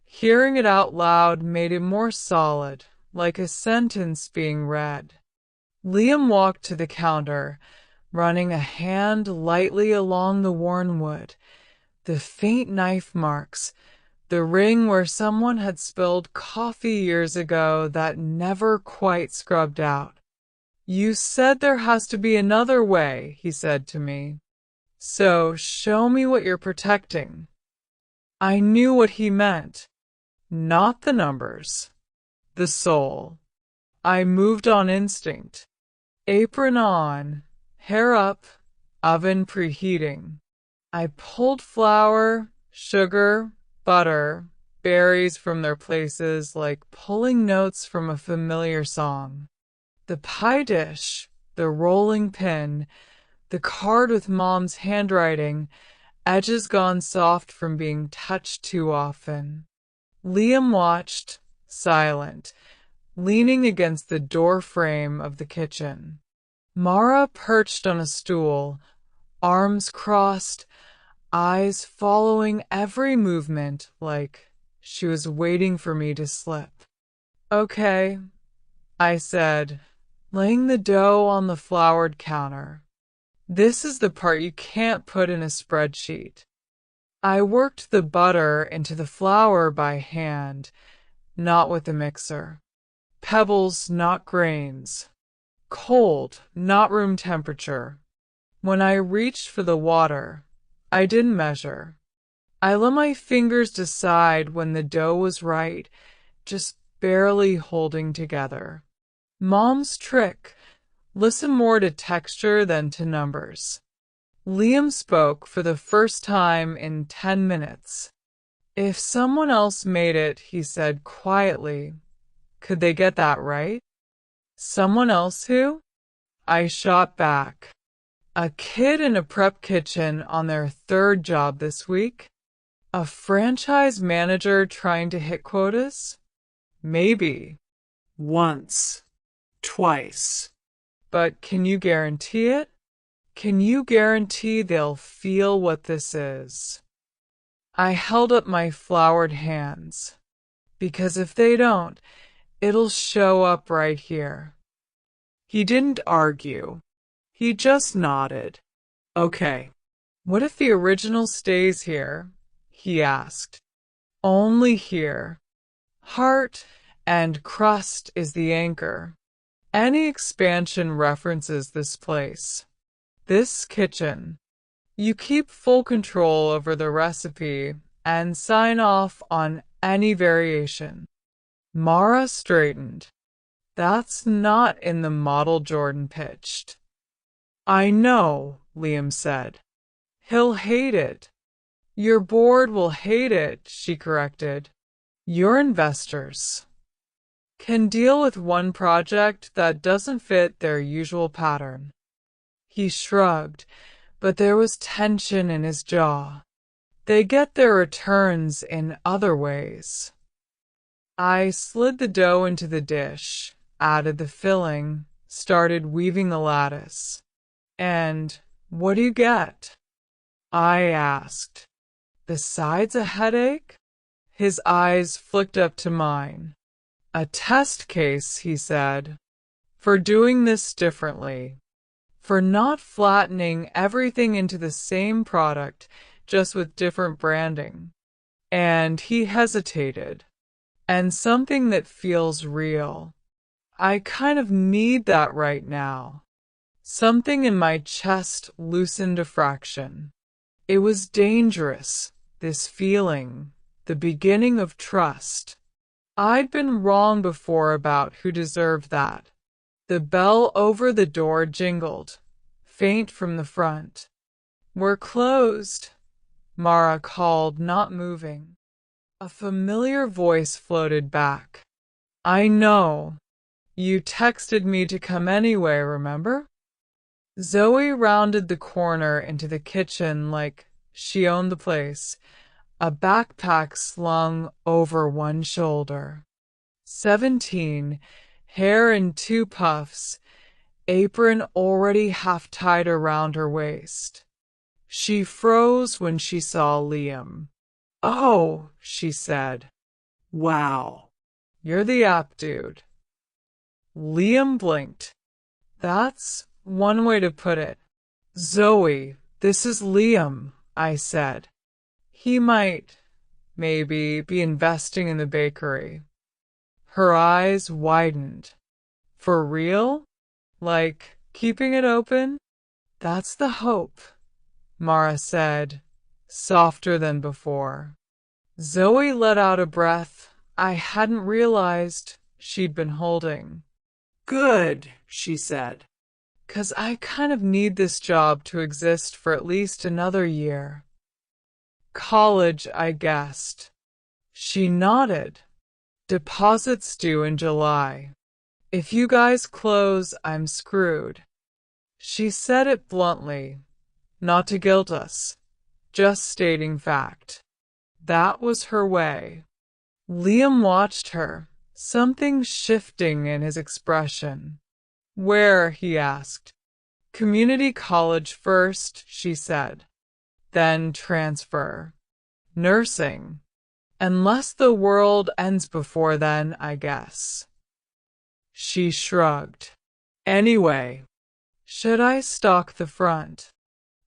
Hearing it out loud made it more solid, like a sentence being read. Liam walked to the counter, running a hand lightly along the worn wood, the faint knife marks, the ring where someone had spilled coffee years ago that never quite scrubbed out. You said there has to be another way, he said to me. So show me what you're protecting. I knew what he meant. Not the numbers. The soul. I moved on instinct. Apron on, hair up, oven preheating. I pulled flour, sugar, butter, berries from their places like pulling notes from a familiar song. The pie dish, the rolling pin, the card with Mom's handwriting, edges gone soft from being touched too often. Liam watched, silent, leaning against the door frame of the kitchen. Mara perched on a stool, arms crossed, eyes following every movement like she was waiting for me to slip. Okay, I said, laying the dough on the floured counter. This is the part you can't put in a spreadsheet. I worked the butter into the flour by hand, not with a mixer. Pebbles, not grains. Cold, not room temperature. When I reached for the water, I didn't measure. I let my fingers decide when the dough was right, just barely holding together. Mom's trick. Listen more to texture than to numbers. Liam spoke for the first time in 10 minutes. If someone else made it, he said quietly, could they get that right? Someone else who? I shot back. A kid in a prep kitchen on their third job this week? A franchise manager trying to hit quotas? Maybe. Once. Twice. But can you guarantee it? Can you guarantee they'll feel what this is? I held up my floured hands. Because if they don't, it'll show up right here. He didn't argue. He just nodded. Okay. What if the original stays here? He asked. Only here. Heart and crust is the anchor. Any expansion references this place. This kitchen. You keep full control over the recipe and sign off on any variation. Mara straightened. That's not in the model Jordan pitched. I know, Liam said. He'll hate it. Your board will hate it, she corrected. Your investors can deal with one project that doesn't fit their usual pattern. He shrugged, but there was tension in his jaw. They get their returns in other ways. I slid the dough into the dish, added the filling, started weaving the lattice. And what do you get? I asked. Besides a headache? His eyes flicked up to mine. A test case, he said, for doing this differently, for not flattening everything into the same product, just with different branding. And he hesitated. And something that feels real. I kind of need that right now. Something in my chest loosened a fraction. It was dangerous, this feeling, the beginning of trust. I'd been wrong before about who deserved that. The bell over the door jingled, faint from the front. We're closed, Mara called, not moving. A familiar voice floated back. I know. You texted me to come anyway, remember? Zoe rounded the corner into the kitchen like she owned the place, a backpack slung over one shoulder. 17, hair in 2 puffs, apron already half tied around her waist. She froze when she saw Liam. "Oh," she said. "Wow. You're the app dude." Liam blinked. "That's one way to put it." "Zoe, this is Liam," I said. "He might, maybe, be investing in the bakery." Her eyes widened. "For real? Like, keeping it open?" "That's the hope," Mara said, softer than before. Zoe let out a breath I hadn't realized she'd been holding. "Good," she said. "'Cause I kind of need this job to exist for at least another year." "College, I guessed." She nodded. "Deposits due in July. If you guys close, I'm screwed." She said it bluntly, not to guilt us, just stating fact. That was her way. Liam watched her, something shifting in his expression. "Where?" he asked. "Community college first," she said. "Then transfer. Nursing. Unless the world ends before then, I guess." She shrugged. "Anyway, should I stalk the front?"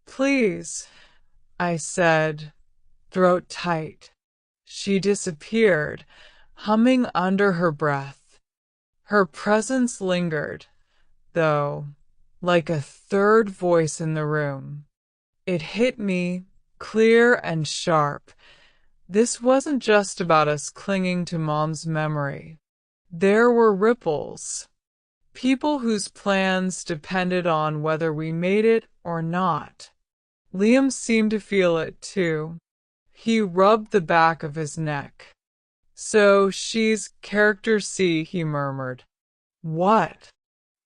"Please," I said, throat tight. She disappeared, humming under her breath. Her presence lingered, though, like a third voice in the room. It hit me, clear and sharp. This wasn't just about us clinging to Mom's memory. There were ripples. People whose plans depended on whether we made it or not. Liam seemed to feel it too. He rubbed the back of his neck. "So she's character C," he murmured. "What?"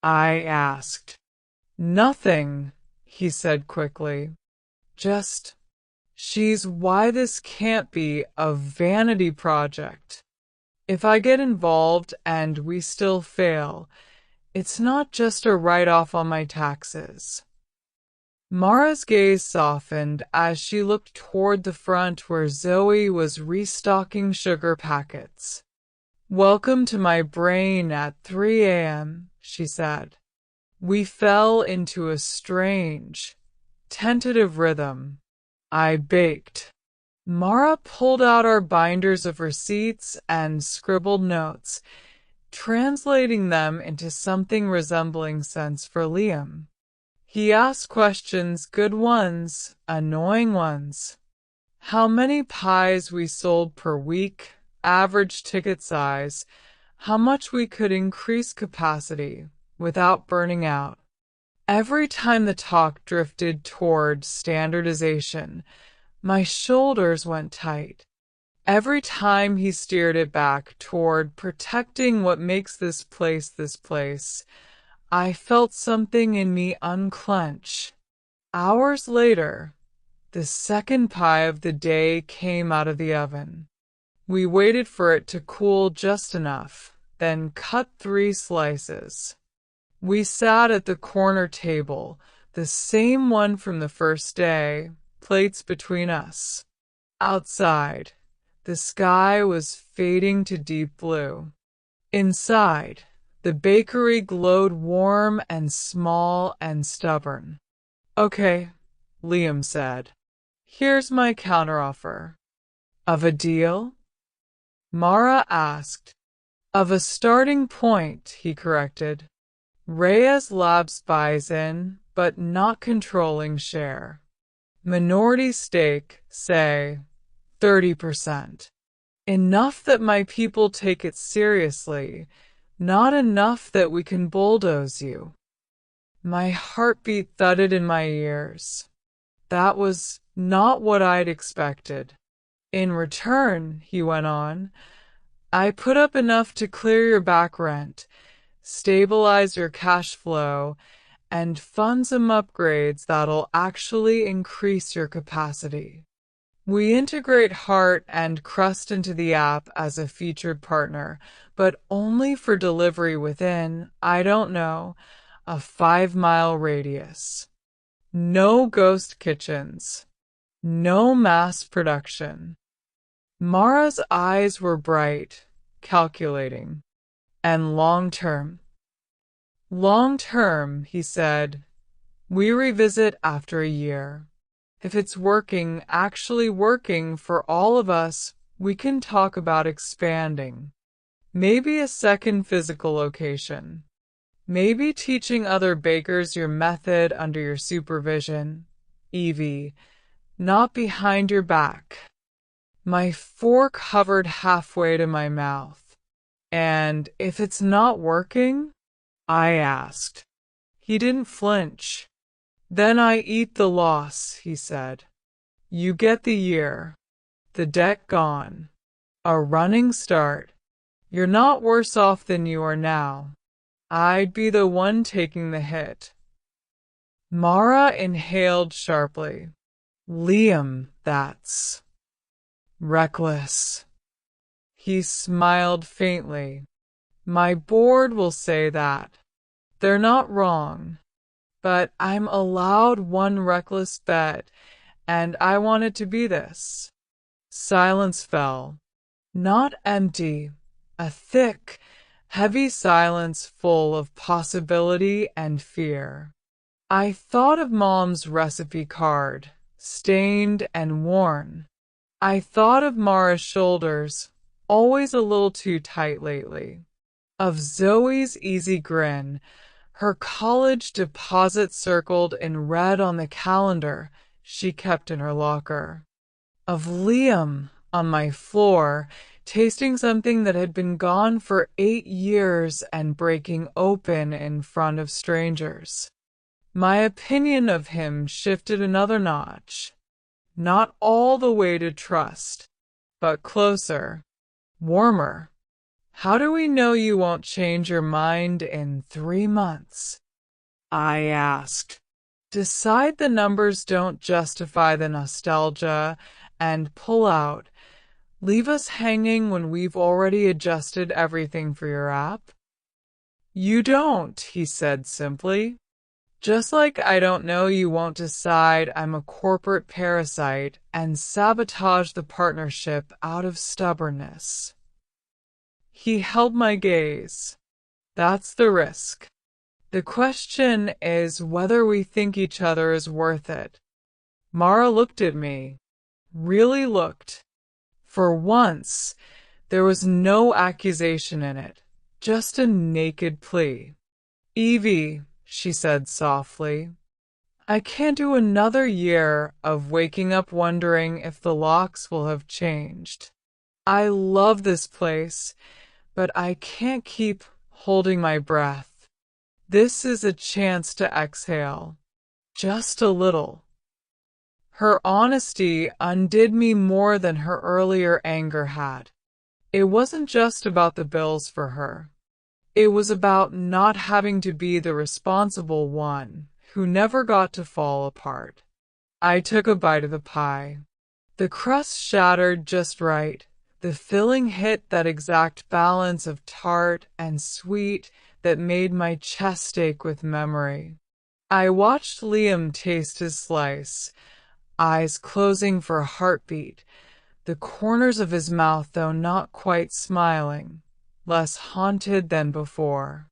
I asked. "Nothing," he said quickly. "Just, she's why this can't be a vanity project. If I get involved and we still fail, it's not just a write-off on my taxes." Mara's gaze softened as she looked toward the front where Zoe was restocking sugar packets. "Welcome to my brain at 3 a.m., she said. We fell into a strange, tentative rhythm. I baked. Mara pulled out our binders of receipts and scribbled notes, translating them into something resembling sense for Liam. He asked questions, good ones, annoying ones. How many pies we sold per week, average ticket size, how much we could increase capacity without burning out. Every time the talk drifted toward standardization, my shoulders went tight. Every time he steered it back toward protecting what makes this place, I felt something in me unclench. Hours later, the second pie of the day came out of the oven. We waited for it to cool just enough, then cut 3 slices. We sat at the corner table, the same one from the first day, plates between us. Outside, the sky was fading to deep blue. Inside, the bakery glowed warm and small and stubborn. "Okay," Liam said. "Here's my counteroffer." "Of a deal?" Mara asked. "Of a starting point," he corrected. "Reyes Labs buys in, but not controlling share. Minority stake, say, 30%. Enough that my people take it seriously, not enough that we can bulldoze you." My heartbeat thudded in my ears. That was not what I'd expected. "In return," he went on, "I put up enough to clear your back rent, stabilize your cash flow, and fund some upgrades that'll actually increase your capacity. We integrate heart and crust into the app as a featured partner, but only for delivery within, I don't know, a 5-mile radius. No ghost kitchens. No mass production. Mara's eyes were bright, calculating. And long term. Long term, he said. We revisit after a year. If it's working, actually working for all of us, we can talk about expanding. Maybe a second physical location. Maybe teaching other bakers your method under your supervision. Evie, not behind your back. My fork hovered halfway to my mouth. And if it's not working? I asked. He didn't flinch. Then I eat the loss, he said. You get the year. The debt gone. A running start. You're not worse off than you are now. I'd be the one taking the hit. Mara inhaled sharply. Liam, that's reckless. He smiled faintly. My board will say that. They're not wrong. But I'm allowed one reckless bet, and I want it to be this. Silence fell. Not empty, a thick, heavy silence full of possibility and fear. I thought of Mom's recipe card, stained and worn. I thought of Mara's shoulders, always a little too tight lately. Of Zoe's easy grin, her college deposit circled in red on the calendar she kept in her locker. Of Liam on my floor, tasting something that had been gone for 8 years and breaking open in front of strangers. My opinion of him shifted another notch. Not all the way to trust, but closer, warmer. How do we know you won't change your mind in 3 months? I asked. Decide the numbers don't justify the nostalgia and pull out. Leave us hanging when we've already adjusted everything for your app? You don't, he said simply. Just like I don't know you won't decide I'm a corporate parasite and sabotage the partnership out of stubbornness. He held my gaze. That's the risk. The question is whether we think each other is worth it. Mara looked at me. Really looked. For once, there was no accusation in it, just a naked plea. Evie, she said softly, I can't do another year of waking up wondering if the locks will have changed. I love this place, but I can't keep holding my breath. This is a chance to exhale. Just a little. Her honesty undid me more than her earlier anger had. It wasn't just about the bills for her. It was about not having to be the responsible one who never got to fall apart. I took a bite of the pie. The crust shattered just right. The filling hit that exact balance of tart and sweet that made my chest ache with memory. I watched Liam taste his slice, eyes closing for a heartbeat, the corners of his mouth, though not quite smiling, less haunted than before.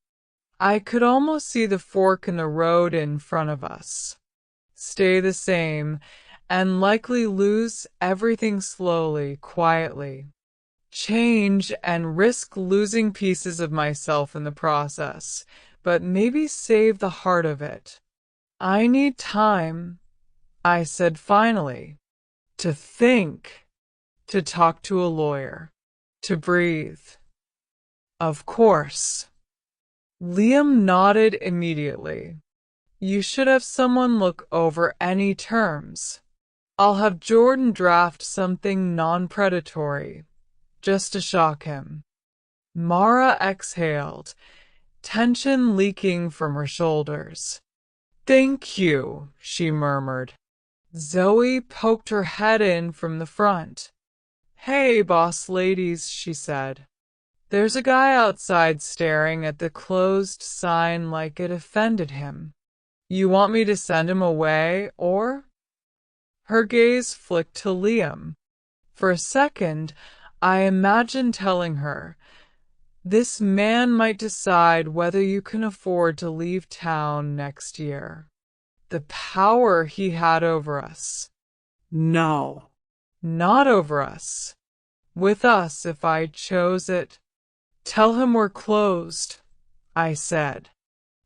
I could almost see the fork in the road in front of us. Stay the same, and likely lose everything slowly, quietly. Change and risk losing pieces of myself in the process, but maybe save the heart of it. I need time, I said finally, to think, to talk to a lawyer, to breathe. Of course. Liam nodded immediately. You should have someone look over any terms. I'll have Jordan draft something non-predatory, just to shock him. Mara exhaled, tension leaking from her shoulders. Thank you, she murmured. Zoe poked her head in from the front. Hey, boss ladies, she said. There's a guy outside staring at the closed sign like it offended him. You want me to send him away, or? Her gaze flicked to Liam. For a second, I imagined telling her, this man might decide whether you can afford to leave town next year. The power he had over us. No, not over us. With us if I chose it. Tell him we're closed, I said.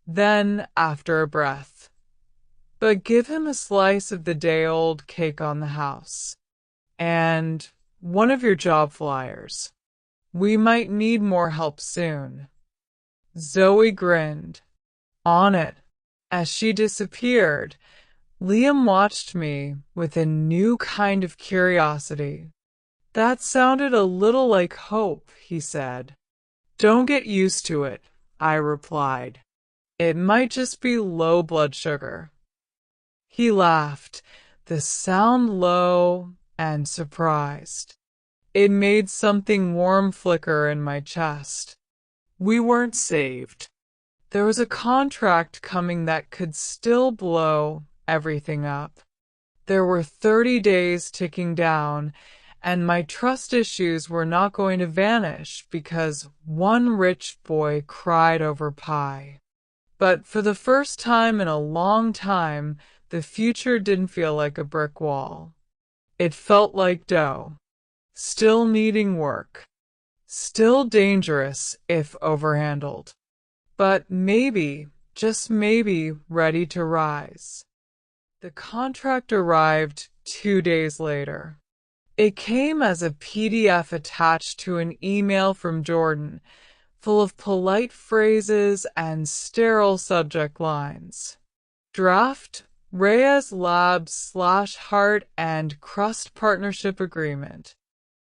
Then, after a breath, but give him a slice of the day-old cake on the house. And one of your job flyers. We might need more help soon. Zoe grinned. On it. As she disappeared, Liam watched me with a new kind of curiosity. That sounded a little like hope, he said. Don't get used to it, I replied. It might just be low blood sugar. He laughed, the sound low and surprised. It made something warm flicker in my chest. We weren't saved. There was a contract coming that could still blow everything up. There were 30 days ticking down, and my trust issues were not going to vanish because one rich boy cried over pie. But for the first time in a long time, the future didn't feel like a brick wall. It felt like dough, still needing work, still dangerous if overhandled, but maybe, just maybe, ready to rise. The contract arrived 2 days later. It came as a PDF attached to an email from Jordan, full of polite phrases and sterile subject lines. Draft Reyes Labs / Heart and Crust Partnership Agreement.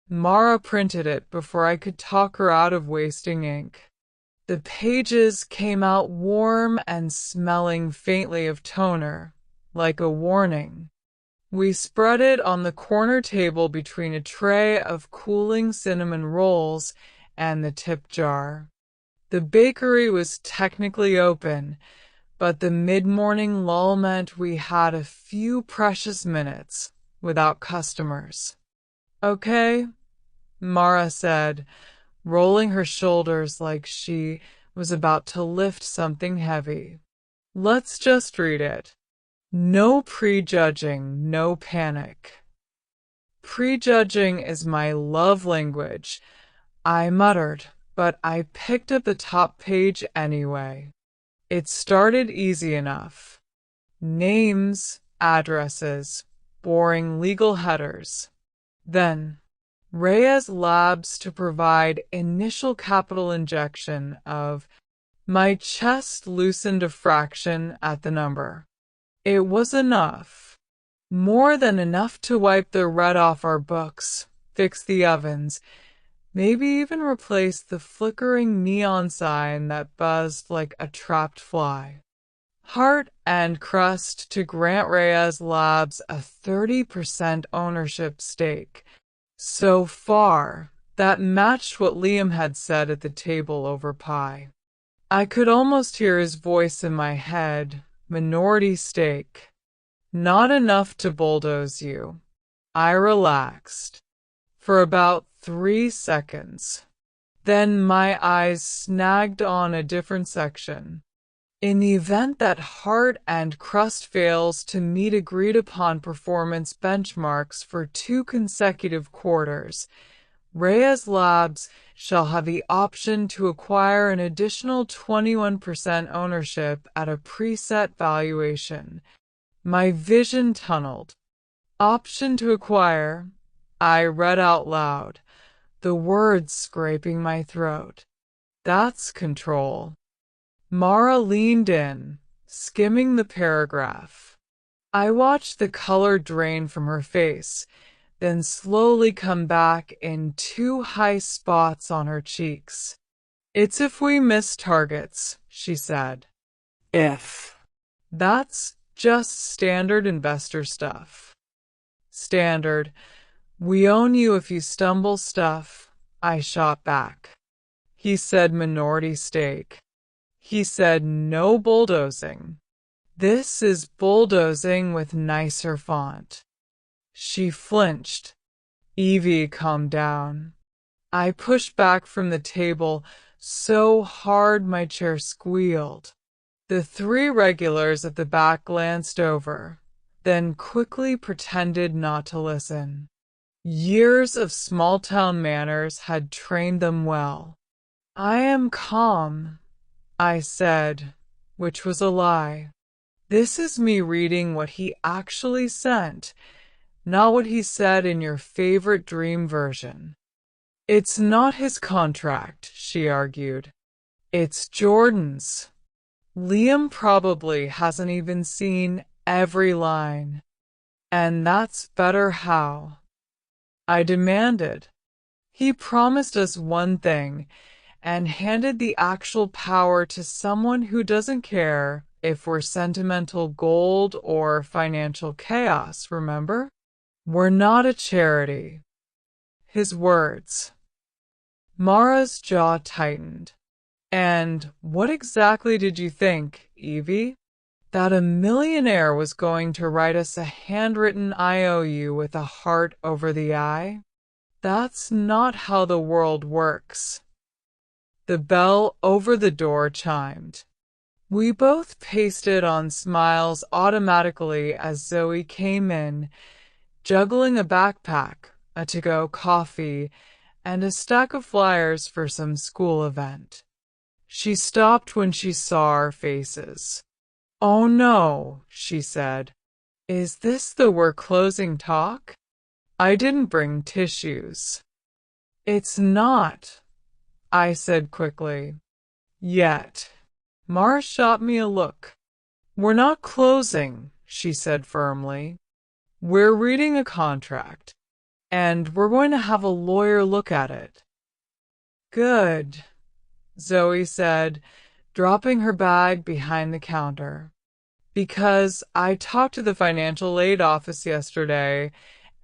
Mara printed it before I could talk her out of wasting ink. The pages came out warm and smelling faintly of toner, like a warning. We spread it on the corner table between a tray of cooling cinnamon rolls and the tip jar. The bakery was technically open, but the mid-morning lull meant we had a few precious minutes without customers. Okay, Mara said, rolling her shoulders like she was about to lift something heavy. Let's just read it. No prejudging, no panic. Prejudging is my love language, I muttered, but I picked up the top page anyway. It started easy enough. Names, addresses, boring legal headers. Then, Reyes Labs to provide initial capital injection of. My chest loosened a fraction at the number. It was enough. More than enough to wipe the red off our books, fix the ovens, maybe even replace the flickering neon sign that buzzed like a trapped fly. Heart and Crust to grant Reyes Labs a 30% ownership stake. So far, that matched what Liam had said at the table over pie. I could almost hear his voice in my head. Minority stake. Not enough to bulldoze you. I relaxed. For about 3 seconds. Then my eyes snagged on a different section. In the event that Heart and Crust fails to meet agreed-upon performance benchmarks for 2 consecutive quarters, Reyes Labs shall have the option to acquire an additional 21% ownership at a preset valuation. My vision tunneled. Option to acquire, I read out loud, the words scraping my throat. That's control. Mara leaned in, skimming the paragraph. I watched the color drain from her face, then slowly come back in 2 high spots on her cheeks. It's if we miss targets, she said. If. That's just standard investor stuff. Standard. We own you if you stumble stuff, I shot back. He said minority stake. He said no bulldozing. This is bulldozing with nicer font. She flinched. Evie, calm down. I pushed back from the table so hard my chair squealed. The three regulars at the back glanced over, then quickly pretended not to listen. Years of small-town manners had trained them well. I am calm, I said, which was a lie. This is me reading what he actually sent, not what he said in your favorite dream version. It's not his contract, she argued. It's Jordan's. Liam probably hasn't even seen every line. And that's better how? I demanded. He promised us one thing and handed the actual power to someone who doesn't care if we're sentimental gold or financial chaos, remember? We're not a charity. His words. Mara's jaw tightened. And what exactly did you think, Evie? That a millionaire was going to write us a handwritten IOU with a heart over the I? That's not how the world works. The bell over the door chimed. We both pasted on smiles automatically as Zoe came in, juggling a backpack, a to-go coffee, and a stack of flyers for some school event. She stopped when she saw our faces. Oh no, she said. Is this the we're closing talk? I didn't bring tissues. It's not, I said quickly. Yet. Mara shot me a look. We're not closing, she said firmly. We're reading a contract, and we're going to have a lawyer look at it. Good, Zoe said, dropping her bag behind the counter. Because I talked to the financial aid office yesterday,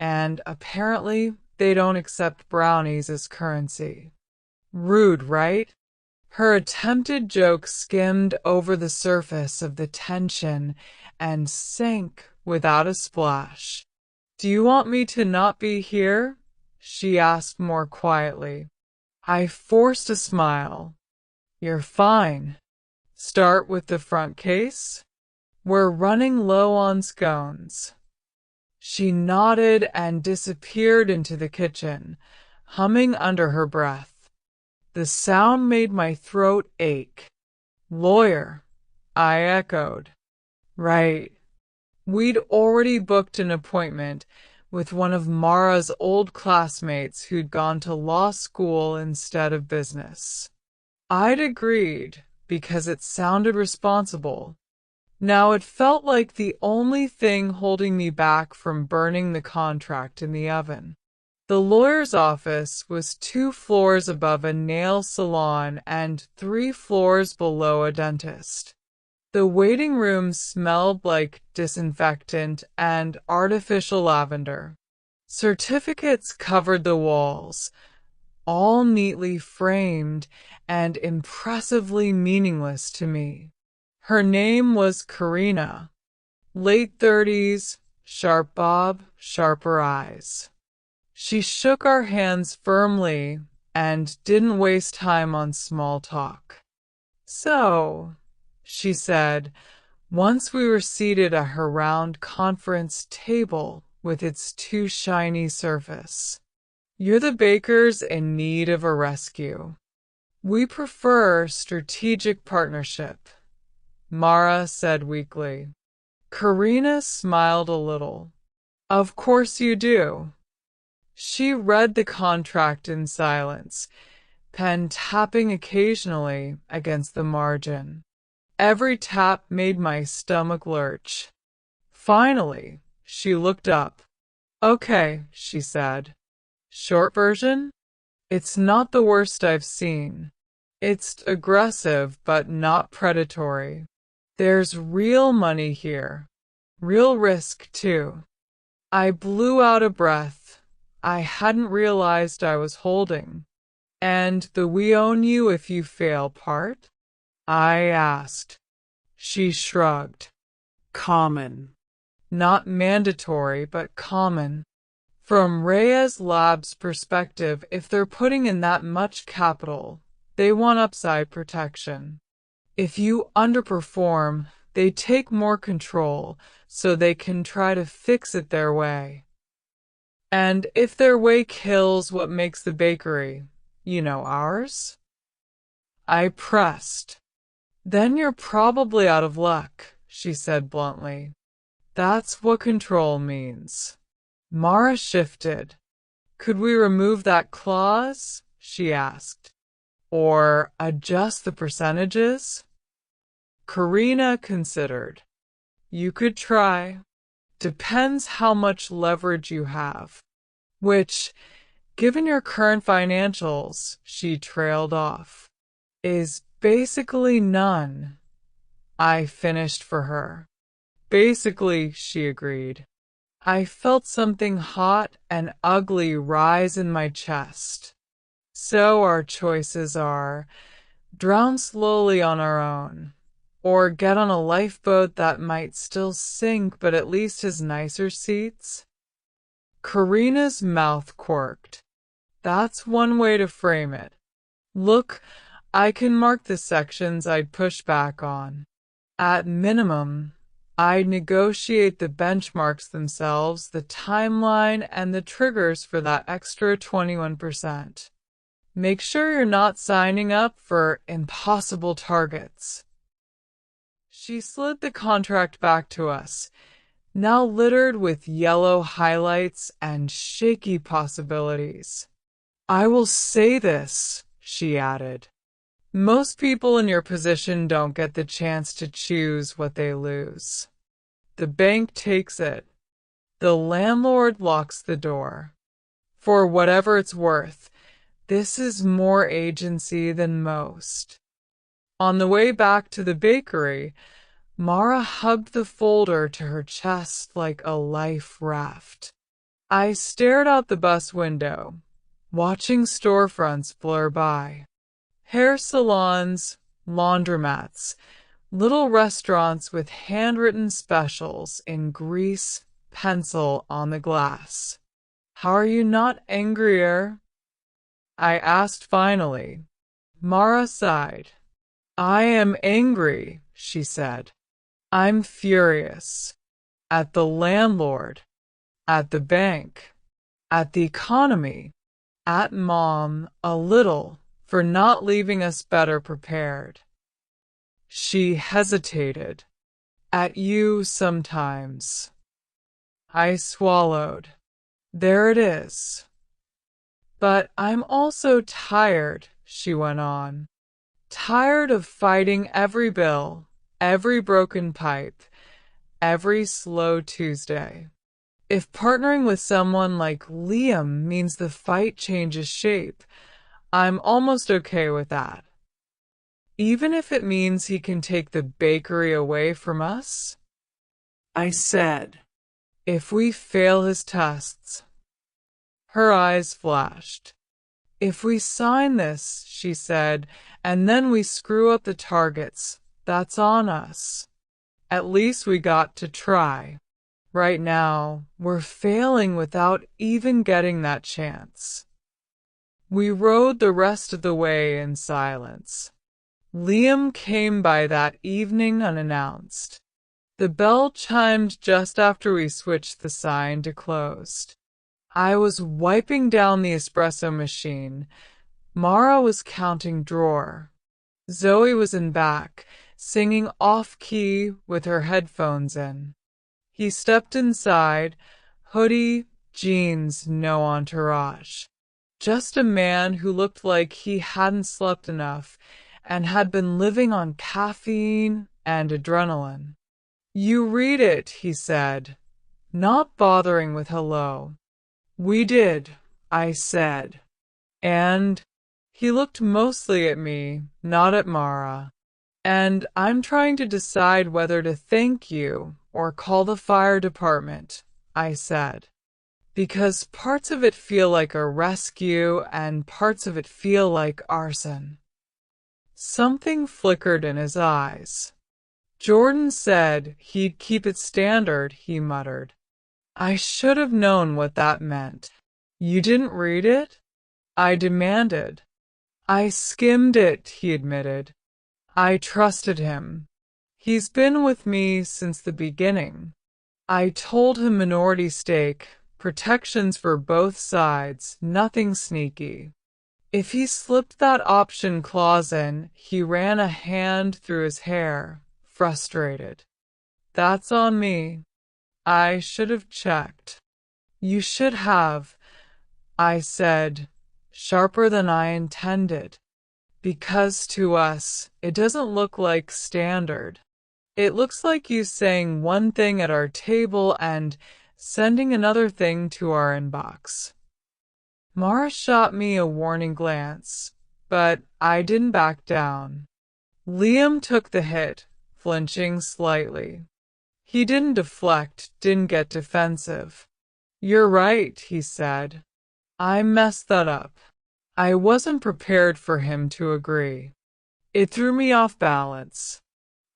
and apparently they don't accept brownies as currency. Rude, right? Her attempted joke skimmed over the surface of the tension and sank without a splash. Do you want me to not be here? She asked more quietly. I forced a smile. You're fine. Start with the front case? We're running low on scones. She nodded and disappeared into the kitchen, humming under her breath. The sound made my throat ache. Lawyer, I echoed. Right. We'd already booked an appointment with one of Mara's old classmates who'd gone to law school instead of business. I'd agreed because it sounded responsible. Now it felt like the only thing holding me back from burning the contract in the oven. The lawyer's office was 2 floors above a nail salon and 3 floors below a dentist. The waiting room smelled like disinfectant and artificial lavender. Certificates covered the walls, all neatly framed and impressively meaningless to me. Her name was Karina. Late 30s, sharp bob, sharper eyes. She shook our hands firmly and didn't waste time on small talk. So, she said, once we were seated at her round conference table with its too shiny surface. You're the bakers in need of a rescue. We prefer strategic partnership, Mara said weakly. Karina smiled a little. Of course you do. She read the contract in silence, pen tapping occasionally against the margin. Every tap made my stomach lurch. Finally, she looked up. Okay, she said. Short version? It's not the worst I've seen. It's aggressive but not predatory. There's real money here. Real risk, too. I blew out a breath I hadn't realized I was holding. And the "we own you if you fail" part? I asked. She shrugged. Common. Not mandatory, but common. From Reyes Lab's perspective, if they're putting in that much capital, they want upside protection. If you underperform, they take more control so they can try to fix it their way. And if their way kills what makes the bakery, ours? I pressed. Then you're probably out of luck, she said bluntly. That's what control means. Mara shifted. Could we remove that clause? She asked. Or adjust the percentages? Karina considered. You could try. Depends how much leverage you have. Which, given your current financials, she trailed off, is basically none. I finished for her. Basically, she agreed. I felt something hot and ugly rise in my chest. So our choices are drown slowly on our own, or get on a lifeboat that might still sink but at least has nicer seats. Karina's mouth quirked. That's one way to frame it. Look, I can mark the sections I'd push back on. At minimum, I'd negotiate the benchmarks themselves, the timeline, and the triggers for that extra 21%. Make sure you're not signing up for impossible targets. She slid the contract back to us, now littered with yellow highlights and shaky possibilities. I will say this, she added. Most people in your position don't get the chance to choose what they lose. The bank takes it. The landlord locks the door. For whatever it's worth, this is more agency than most. On the way back to the bakery, Mara hugged the folder to her chest like a life raft. I stared out the bus window, watching storefronts blur by. Hair salons, laundromats, little restaurants with handwritten specials in grease pencil on the glass. How are you not angrier? I asked finally. Mara sighed. I am angry, she said. I'm furious. At the landlord. At the bank. At the economy. At Mom, a little, for not leaving us better prepared. She hesitated. At you sometimes. I swallowed. There it is. But I'm also tired, she went on. Tired of fighting every bill, every broken pipe, every slow Tuesday. If partnering with someone like Liam means the fight changes shape, I'm almost okay with that. Even if it means he can take the bakery away from us? I said. If we fail his tests. Her eyes flashed. If we sign this, she said, and then we screw up the targets, that's on us. At least we got to try. Right now, we're failing without even getting that chance. We rode the rest of the way in silence. Liam came by that evening unannounced. The bell chimed just after we switched the sign to closed. I was wiping down the espresso machine. Mara was counting drawer. Zoe was in back, singing off-key with her headphones in. He stepped inside, hoodie, jeans, no entourage. Just a man who looked like he hadn't slept enough and had been living on caffeine and adrenaline. You read it, he said, not bothering with hello. We did, I said. And he looked mostly at me, not at Mara. And I'm trying to decide whether to thank you or call the fire department. I said, because parts of it feel like a rescue and parts of it feel like arson. Something flickered in his eyes. Jordan said he'd keep it standard, he muttered. I should have known what that meant. You didn't read it? I demanded. I skimmed it, he admitted. I trusted him. He's been with me since the beginning. I told him minority stake, protections for both sides, nothing sneaky. If he slipped that option clause in, he ran a hand through his hair, frustrated. That's on me. I should have checked. You should have, I said, sharper than I intended. Because to us, it doesn't look like standard. It looks like you saying one thing at our table and sending another thing to our inbox. Mara shot me a warning glance, but I didn't back down. Liam took the hit, flinching slightly. He didn't deflect, didn't get defensive. You're right, he said. I messed that up. I wasn't prepared for him to agree. It threw me off balance.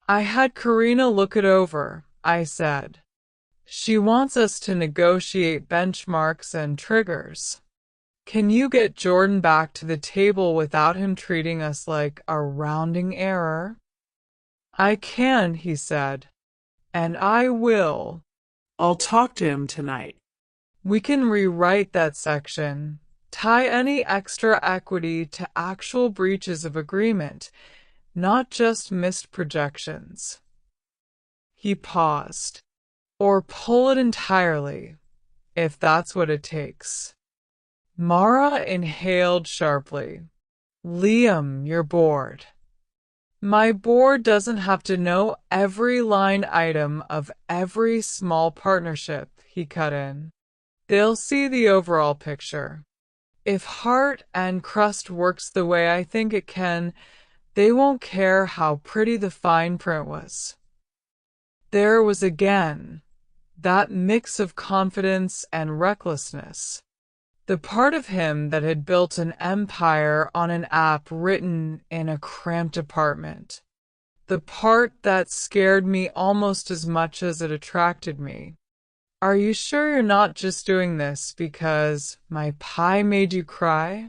I had Karina look it over, I said. She wants us to negotiate benchmarks and triggers. Can you get Jordan back to the table without him treating us like a rounding error? I can, he said. And I will. I'll talk to him tonight. We can rewrite that section. Tie any extra equity to actual breaches of agreement, not just missed projections. He paused. Or pull it entirely, if that's what it takes. Mara inhaled sharply. Liam, you're bored. My board doesn't have to know every line item of every small partnership, he cut in. They'll see the overall picture. If Heart and Crust works the way I think it can, they won't care how pretty the fine print was. There was again that mix of confidence and recklessness. The part of him that had built an empire on an app written in a cramped apartment. The part that scared me almost as much as it attracted me. Are you sure you're not just doing this because my pie made you cry?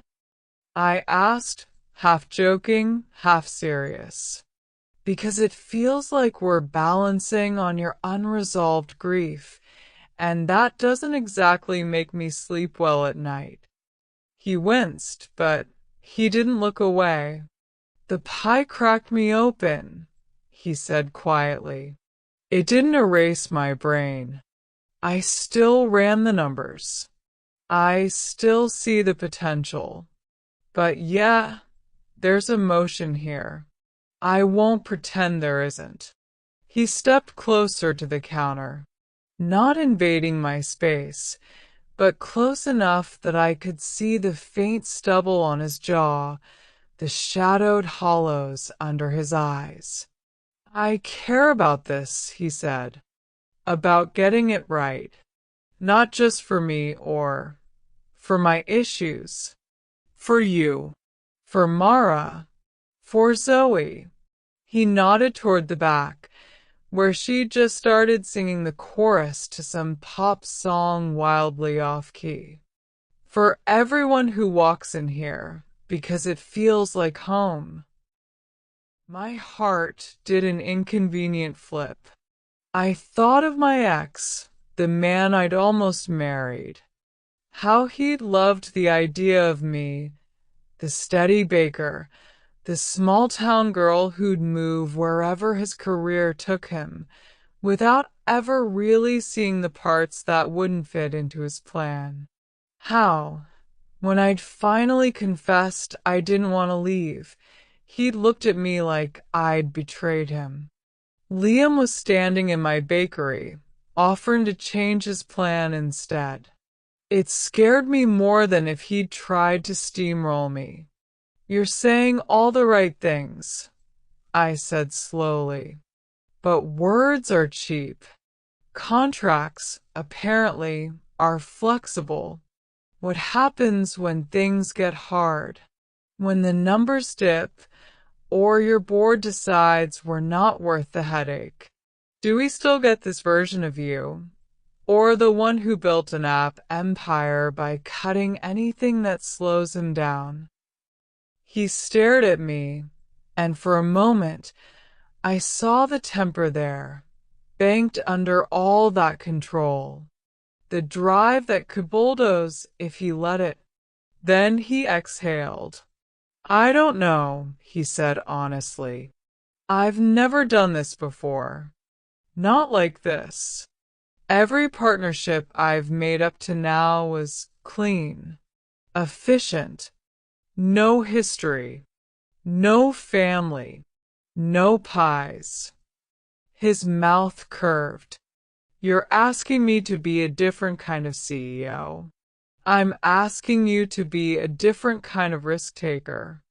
I asked, half joking, half serious. Because it feels like we're balancing on your unresolved grief, and that doesn't exactly make me sleep well at night. He winced, but he didn't look away. The pie cracked me open, he said quietly. It didn't erase my brain. I still ran the numbers. I still see the potential. But yeah, there's emotion here. I won't pretend there isn't. He stepped closer to the counter, not invading my space, but close enough that I could see the faint stubble on his jaw, the shadowed hollows under his eyes. I care about this, he said, about getting it right, not just for me or for my issues, for you, for Mara, for Zoe. He nodded toward the back, where she just started singing the chorus to some pop song wildly off-key. For everyone who walks in here, because it feels like home. My heart did an inconvenient flip. I thought of my ex, the man I'd almost married. How he'd loved the idea of me, the steady baker, the small-town girl who'd move wherever his career took him, without ever really seeing the parts that wouldn't fit into his plan. How, when I'd finally confessed I didn't want to leave, he'd looked at me like I'd betrayed him. Liam was standing in my bakery, offering to change his plan instead. It scared me more than if he'd tried to steamroll me. You're saying all the right things, I said slowly. But words are cheap. Contracts, apparently, are flexible. What happens when things get hard? When the numbers dip, or your board decides we're not worth the headache? Do we still get this version of you? Or the one who built an app empire by cutting anything that slows him down? He stared at me, and for a moment, I saw the temper there, banked under all that control, the drive that could bulldoze if he let it. Then he exhaled. I don't know, he said honestly. I've never done this before. Not like this. Every partnership I've made up to now was clean, efficient, no history, no family, no pies. His mouth curved. You're asking me to be a different kind of CEO. I'm asking you to be a different kind of risk taker.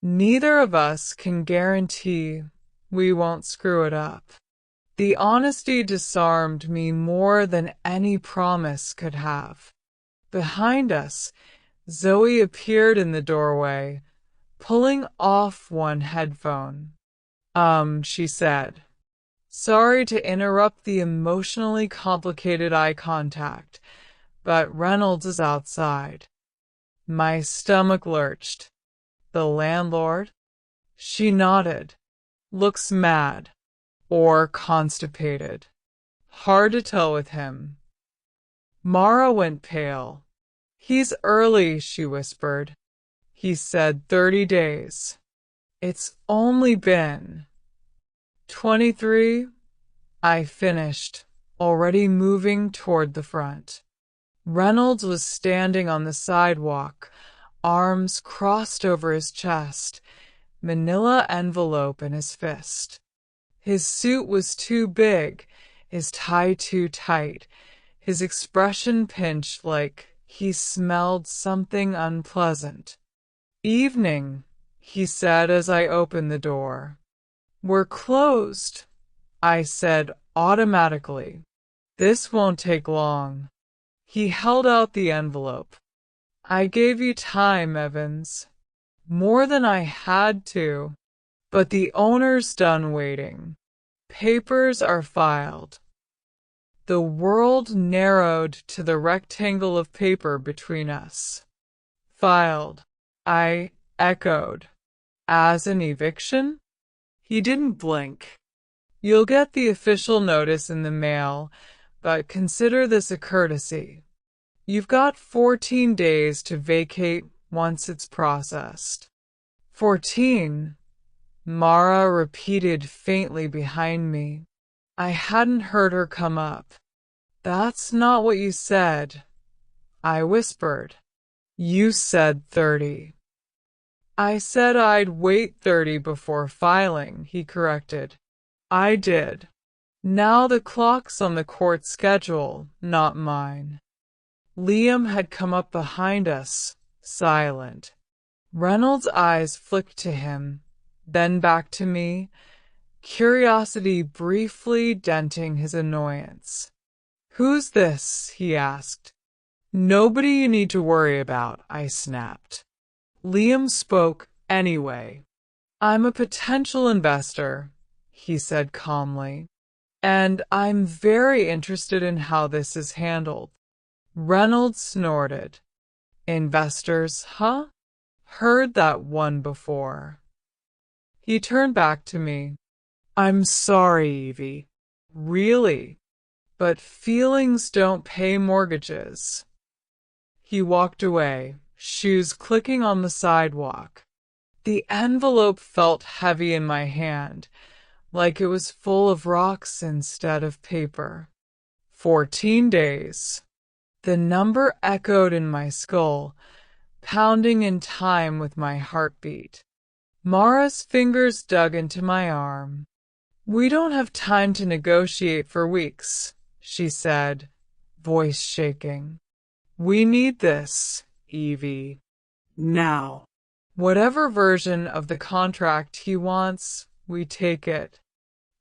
Neither of us can guarantee we won't screw it up. The honesty disarmed me more than any promise could have. Behind us, Zoe appeared in the doorway, pulling off one headphone. She said. Sorry to interrupt the emotionally complicated eye contact, but Reynolds is outside. My stomach lurched. The landlord? She nodded. Looks mad. Or constipated. Hard to tell with him. Mara went pale. He's early, she whispered. He said 30 days. It's only been 23, I finished, already moving toward the front. Reynolds was standing on the sidewalk, arms crossed over his chest, manila envelope in his fist. His suit was too big, his tie too tight, his expression pinched like he smelled something unpleasant. Evening, he said as I opened the door. We're closed, I said automatically. This won't take long. He held out the envelope. I gave you time, Evans. More than I had to. But the owner's done waiting. Papers are filed. The world narrowed to the rectangle of paper between us. Filed, I echoed. As an eviction? He didn't blink. You'll get the official notice in the mail, but consider this a courtesy. You've got 14 days to vacate once it's processed. 14? Mara repeated faintly behind me. I hadn't heard her come up. That's not what you said, I whispered. You said 30. I said I'd wait 30 before filing, he corrected. I did. Now the clock's on the court schedule, not mine. Liam had come up behind us, silent. Reynolds' eyes flicked to him, then back to me, curiosity briefly denting his annoyance. Who's this? He asked. Nobody you need to worry about, I snapped. Liam spoke anyway. I'm a potential investor, he said calmly, and I'm very interested in how this is handled. Reynolds snorted. Investors, huh? Heard that one before. He turned back to me. I'm sorry, Evie. Really? But feelings don't pay mortgages. He walked away, shoes clicking on the sidewalk. The envelope felt heavy in my hand, like it was full of rocks instead of paper. 14 days. The number echoed in my skull, pounding in time with my heartbeat. Mara's fingers dug into my arm. We don't have time to negotiate for weeks, she said, voice shaking. We need this, Evie. Now. Whatever version of the contract he wants, we take it.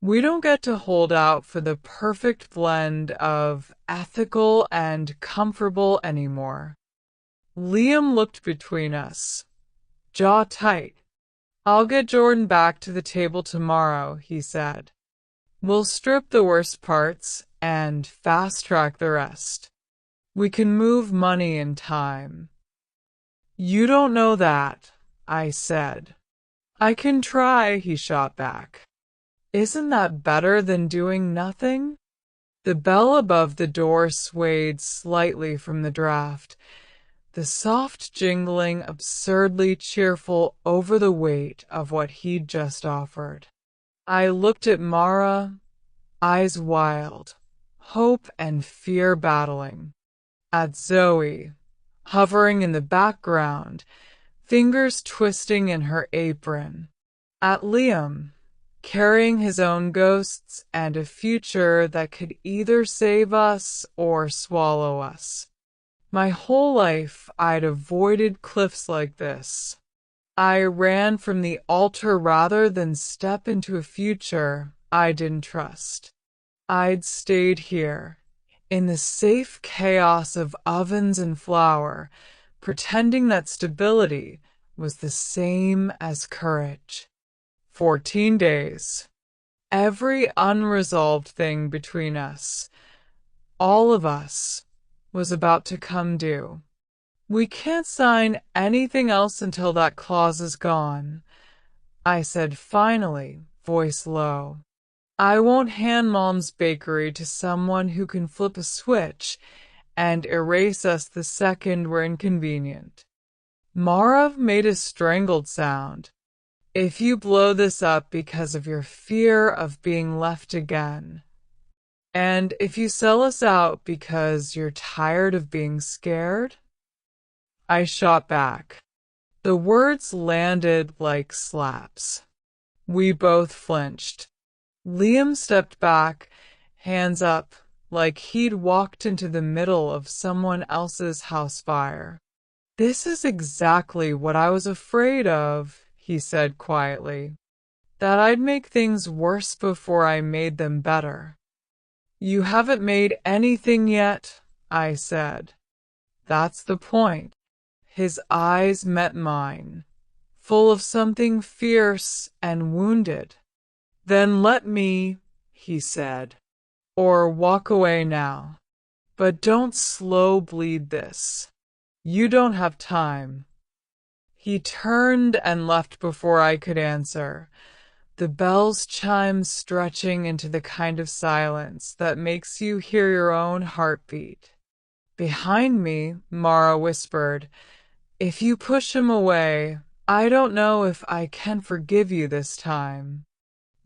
We don't get to hold out for the perfect blend of ethical and comfortable anymore. Liam looked between us, jaw tight. I'll get Jordan back to the table tomorrow, he said. We'll strip the worst parts and fast track the rest. We can move money and time. You don't know that, I said. I can try, he shot back. Isn't that better than doing nothing? The bell above the door swayed slightly from the draft, the soft jingling absurdly cheerful over the weight of what he'd just offered. I looked at Mara, eyes wild, hope and fear battling. At Zoe, hovering in the background, fingers twisting in her apron. At Liam, carrying his own ghosts and a future that could either save us or swallow us. My whole life I'd avoided cliffs like this. I ran from the altar rather than step into a future I didn't trust. I'd stayed here, in the safe chaos of ovens and flour, pretending that stability was the same as courage. 14 days. Every unresolved thing between us, all of us, was about to come due. We can't sign anything else until that clause is gone, I said finally, voice low. I won't hand Mom's bakery to someone who can flip a switch and erase us the second we're inconvenient. Mara made a strangled sound. If you blow this up because of your fear of being left again, and if you sell us out because you're tired of being scared, I shot back. The words landed like slaps. We both flinched. Liam stepped back, hands up, like he'd walked into the middle of someone else's house fire. This is exactly what I was afraid of, he said quietly. That I'd make things worse before I made them better. You haven't made anything yet, I said. That's the point. His eyes met mine, full of something fierce and wounded. Then let me, he said, or walk away now. But don't slow bleed this. You don't have time. He turned and left before I could answer, the bell's chimes stretching into the kind of silence that makes you hear your own heartbeat. Behind me, Mara whispered, if you push him away, I don't know if I can forgive you this time.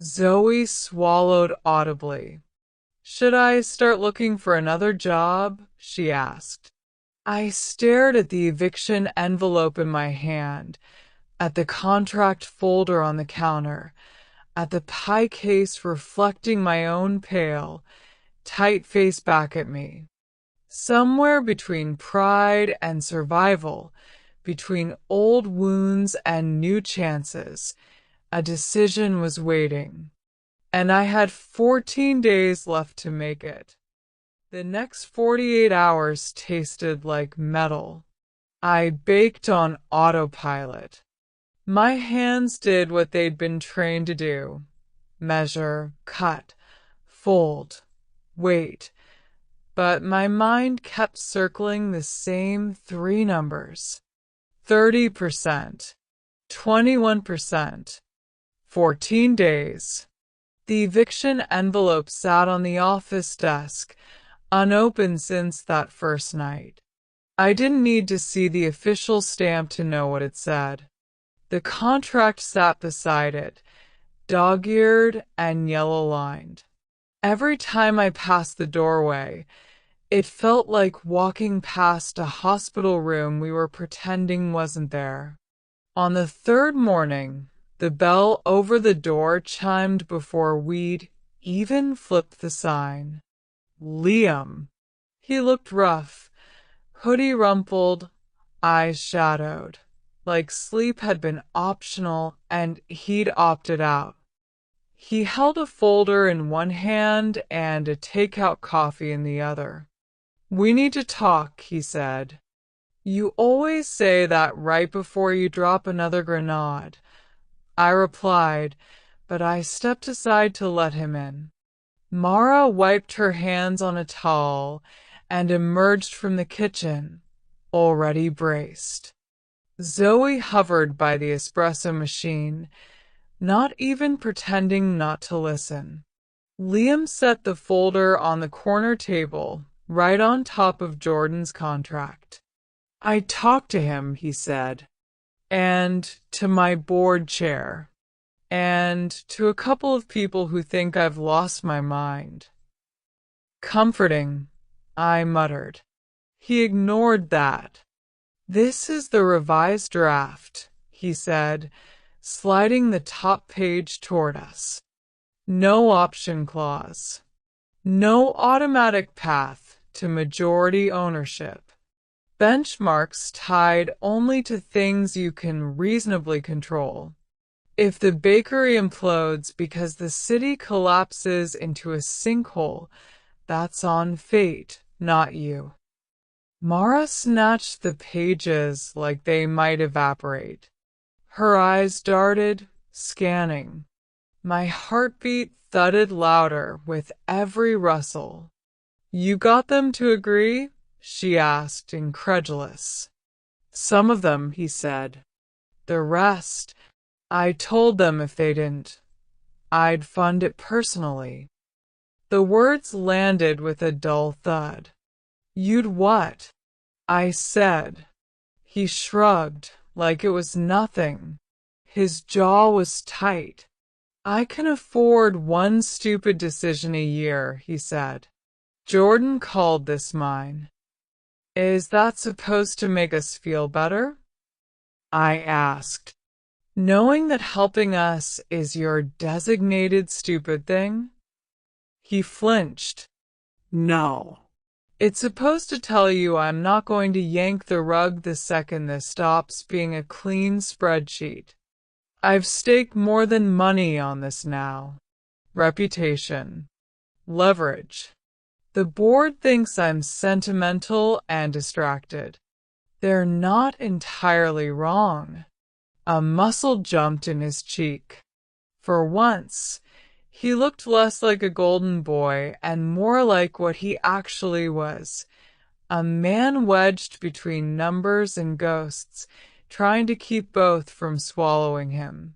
Zoe swallowed audibly. Should I start looking for another job? She asked. I stared at the eviction envelope in my hand, at the contract folder on the counter, at the pie case reflecting my own pale, tight face back at me. Somewhere between pride and survival, between old wounds and new chances, a decision was waiting, and I had 14 days left to make it. The next 48 hours tasted like metal. I baked on autopilot. My hands did what they'd been trained to do. Measure, cut, fold, wait. But my mind kept circling the same three numbers. 30%, 21%, 14 days. The eviction envelope sat on the office desk, unopened since that first night. I didn't need to see the official stamp to know what it said. The contract sat beside it, dog-eared and yellow-lined. Every time I passed the doorway, it felt like walking past a hospital room we were pretending wasn't there. On the third morning, the bell over the door chimed before we'd even flipped the sign. Liam. He looked rough, hoodie rumpled, eyes shadowed, like sleep had been optional and he'd opted out. He held a folder in one hand and a takeout coffee in the other. "We need to talk," he said. "You always say that right before you drop another grenade," I replied, but I stepped aside to let him in. Mara wiped her hands on a towel and emerged from the kitchen, already braced. Zoe hovered by the espresso machine, not even pretending not to listen. Liam set the folder on the corner table, right on top of Jordan's contract. "I talked to him," he said. "And to my board chair. And to a couple of people who think I've lost my mind." "Comforting," I muttered. He ignored that. "This is the revised draft," he said, sliding the top page toward us. "No option clause. No automatic path to majority ownership. Benchmarks tied only to things you can reasonably control. If the bakery implodes because the city collapses into a sinkhole, that's on fate, not you." Mara snatched the pages like they might evaporate. Her eyes darted, scanning. My heartbeat thudded louder with every rustle. "You got them to agree?" she asked, incredulous. "Some of them," he said. "The rest, I told them if they didn't, I'd fund it personally." The words landed with a dull thud. "You'd what?" I said. He shrugged, like it was nothing. His jaw was tight. "I can afford one stupid decision a year," he said. "Jordan called this mine." "Is that supposed to make us feel better?" I asked. "Knowing that helping us is your designated stupid thing?" He flinched. "No." "It's supposed to tell you I'm not going to yank the rug the second this stops being a clean spreadsheet. I've staked more than money on this now. Reputation. Leverage. The board thinks I'm sentimental and distracted. They're not entirely wrong." A muscle jumped in his cheek. For once, he looked less like a golden boy and more like what he actually was, a man wedged between numbers and ghosts, trying to keep both from swallowing him.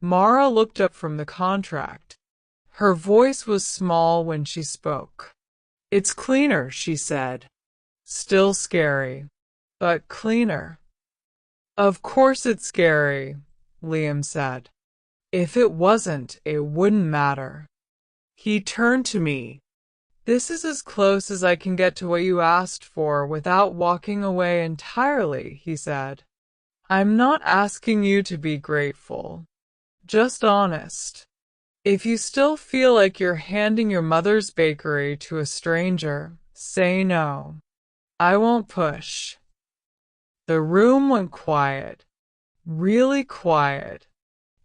Mara looked up from the contract. Her voice was small when she spoke. "It's cleaner," she said. "Still scary, but cleaner." "Of course it's scary," Liam said. "If it wasn't, it wouldn't matter." He turned to me. "This is as close as I can get to what you asked for without walking away entirely," he said. "I'm not asking you to be grateful. Just honest. If you still feel like you're handing your mother's bakery to a stranger, say no. I won't push." The room went quiet. Really quiet.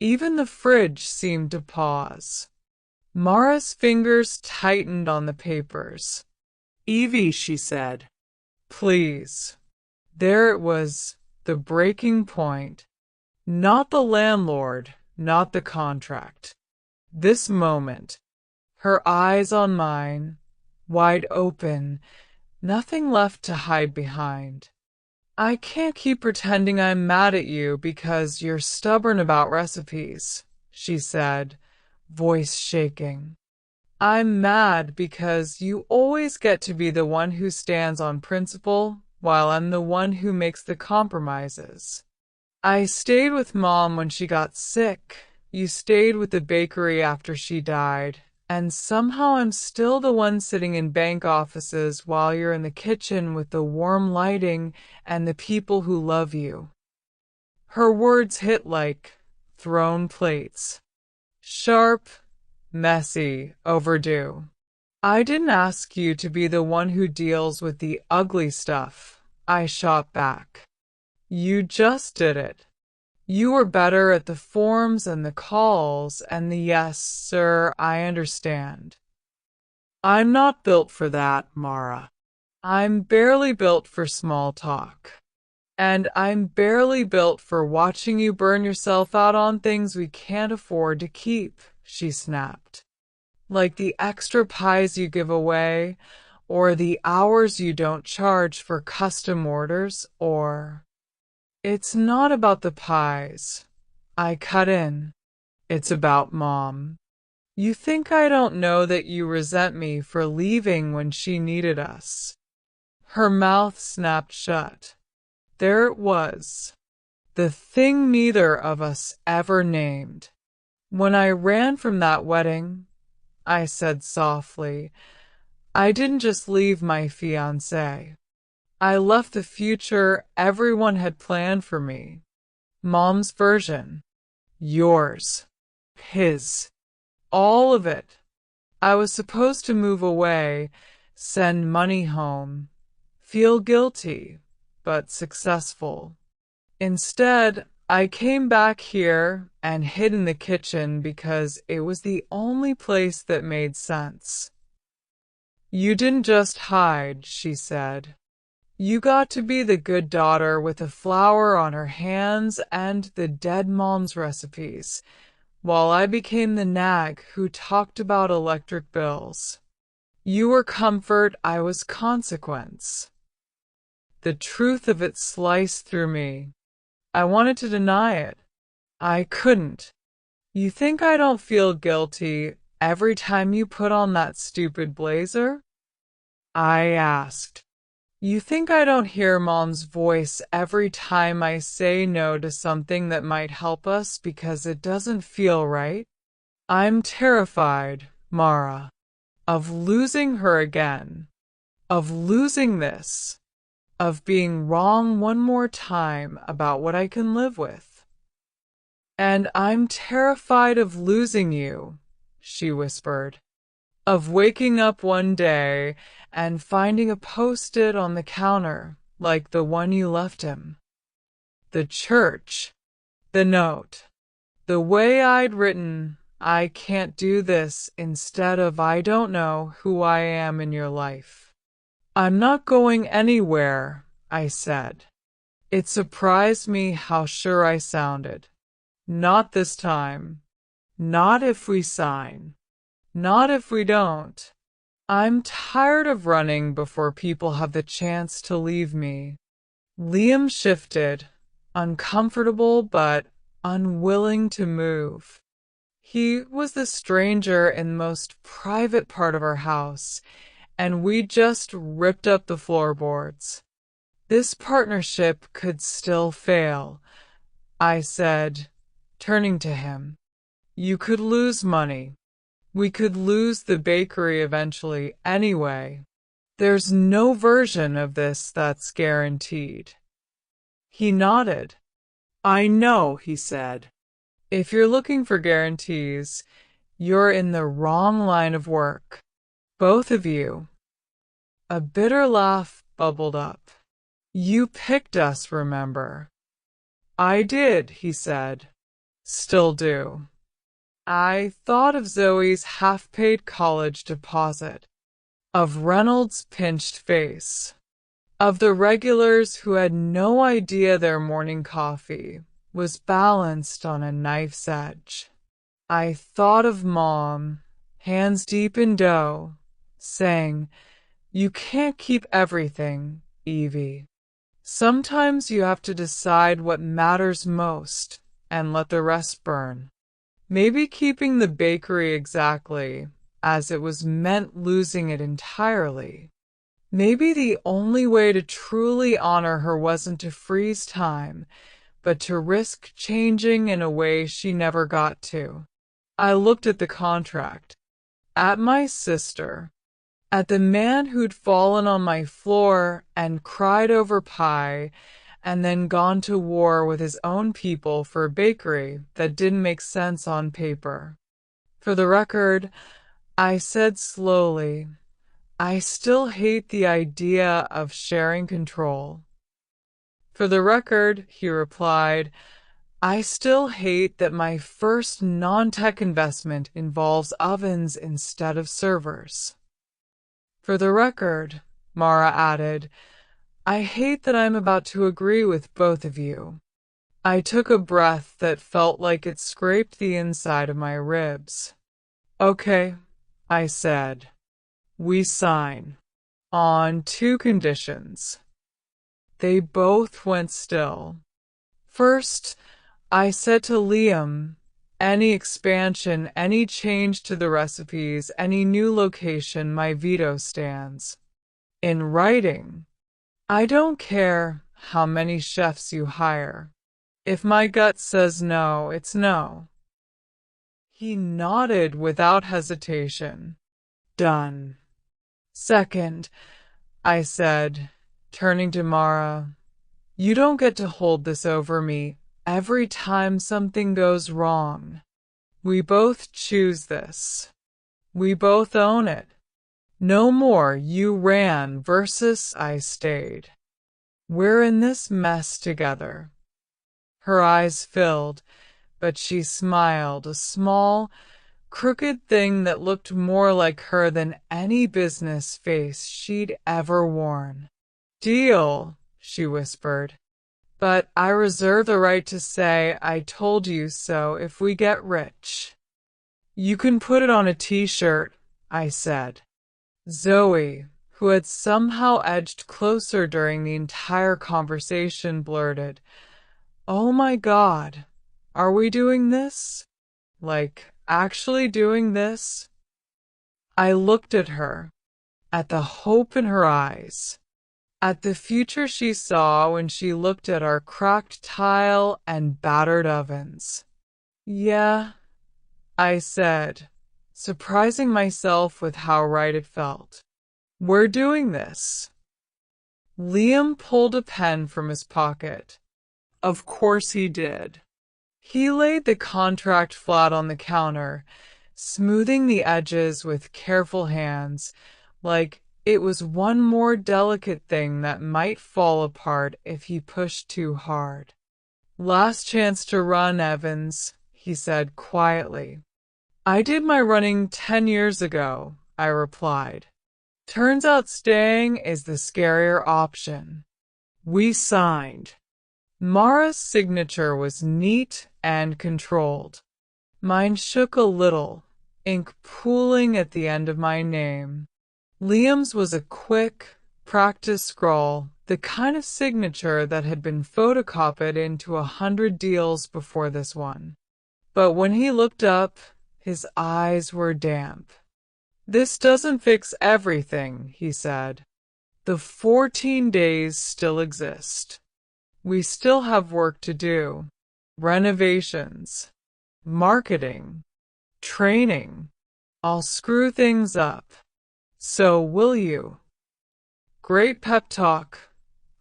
Even the fridge seemed to pause. Mara's fingers tightened on the papers. "Evie," she said. "Please." There it was, the breaking point. Not the landlord, not the contract. This moment. Her eyes on mine, wide open, nothing left to hide behind. "I can't keep pretending I'm mad at you because you're stubborn about recipes," she said, voice shaking. "I'm mad because you always get to be the one who stands on principle, while I'm the one who makes the compromises. I stayed with Mom when she got sick. You stayed with the bakery after she died. And somehow I'm still the one sitting in bank offices while you're in the kitchen with the warm lighting and the people who love you." Her words hit like thrown plates. Sharp, messy, overdue. "I didn't ask you to be the one who deals with the ugly stuff," I shot back. "You just did it. You were better at the forms and the calls and the yes, sir, I understand. I'm not built for that, Mara. I'm barely built for small talk. And I'm barely built for watching you burn yourself out on things we can't afford to keep, she snapped. Like the extra pies you give away, or the hours you don't charge for custom orders, or... It's not about the pies. I cut in. It's about Mom. You think I don't know that you resent me for leaving when she needed us? Her mouth snapped shut. There it was. The thing neither of us ever named. When I ran from that wedding, I said softly, I didn't just leave my fiancé. I left the future everyone had planned for me. Mom's version. Yours. His. All of it. I was supposed to move away, send money home, feel guilty, but successful. Instead, I came back here and hid in the kitchen because it was the only place that made sense. You didn't just hide, she said. You got to be the good daughter with a flower on her hands and the dead mom's recipes, while I became the nag who talked about electric bills. You were comfort, I was consequence. The truth of it sliced through me. I wanted to deny it. I couldn't. You think I don't feel guilty every time you put on that stupid blazer? I asked. You think I don't hear Mom's voice every time I say no to something that might help us because it doesn't feel right? I'm terrified, Mara, of losing her again, of losing this, of being wrong one more time about what I can live with. And I'm terrified of losing you, she whispered, of waking up one day and finding a post-it on the counter like the one you left him. The church, the note, the way I'd written, I can't do this instead of I don't know who I am in your life. I'm not going anywhere, I said. It surprised me how sure I sounded. Not this time. Not if we sign. Not if we don't. I'm tired of running before people have the chance to leave me. Liam shifted, uncomfortable but unwilling to move. He was the stranger in the most private part of our house, and we just ripped up the floorboards. This partnership could still fail, I said, turning to him. You could lose money. We could lose the bakery eventually anyway. There's no version of this that's guaranteed. He nodded. I know, he said. If you're looking for guarantees, you're in the wrong line of work. Both of you. A bitter laugh bubbled up. You picked us, remember? I did, he said. Still do. I thought of Zoe's half-paid college deposit, of Reynolds' pinched face, of the regulars who had no idea their morning coffee was balanced on a knife's edge. I thought of Mom, hands deep in dough, saying, You can't keep everything, Evie. Sometimes you have to decide what matters most and let the rest burn. Maybe keeping the bakery exactly as it was meant losing it entirely. Maybe the only way to truly honor her wasn't to freeze time, but to risk changing in a way she never got to. I looked at the contract, at my sister, at the man who'd fallen on my floor and cried over pie, and then gone to war with his own people for a bakery that didn't make sense on paper. For the record, I said slowly, I still hate the idea of sharing control. For the record, he replied, I still hate that my first non-tech investment involves ovens instead of servers. For the record, Mara added, I hate that I'm about to agree with both of you. I took a breath that felt like it scraped the inside of my ribs. Okay, I said. We sign. On two conditions. They both went still. First, I said to Liam, any expansion, any change to the recipes, any new location, my veto stands. In writing, I don't care how many chefs you hire. If my gut says no, it's no. He nodded without hesitation. Done. Second, I said, turning to Mara, you don't get to hold this over me every time something goes wrong. We both choose this. We both own it. No more you ran versus I stayed. We're in this mess together. Her eyes filled, but she smiled, a small, crooked thing that looked more like her than any business face she'd ever worn. Deal, she whispered. But I reserve the right to say I told you so if we get rich. You can put it on a t-shirt, I said. Zoe, who had somehow edged closer during the entire conversation, blurted, Oh my God, are we doing this? Like, actually doing this? I looked at her, at the hope in her eyes, at the future she saw when she looked at our cracked tile and battered ovens. Yeah, I said, surprising myself with how right it felt. We're doing this. Liam pulled a pen from his pocket. Of course he did. He laid the contract flat on the counter, smoothing the edges with careful hands, like it was one more delicate thing that might fall apart if he pushed too hard. Last chance to run, Evans, he said quietly. I did my running 10 years ago, I replied. Turns out staying is the scarier option. We signed. Mara's signature was neat and controlled. Mine shook a little, ink pooling at the end of my name. Liam's was a quick, practiced scrawl, the kind of signature that had been photocopied into 100 deals before this one. But when he looked up, his eyes were damp. This doesn't fix everything, he said. The 14 days still exist. We still have work to do. Renovations, marketing, training. I'll screw things up. So will you? Great pep talk,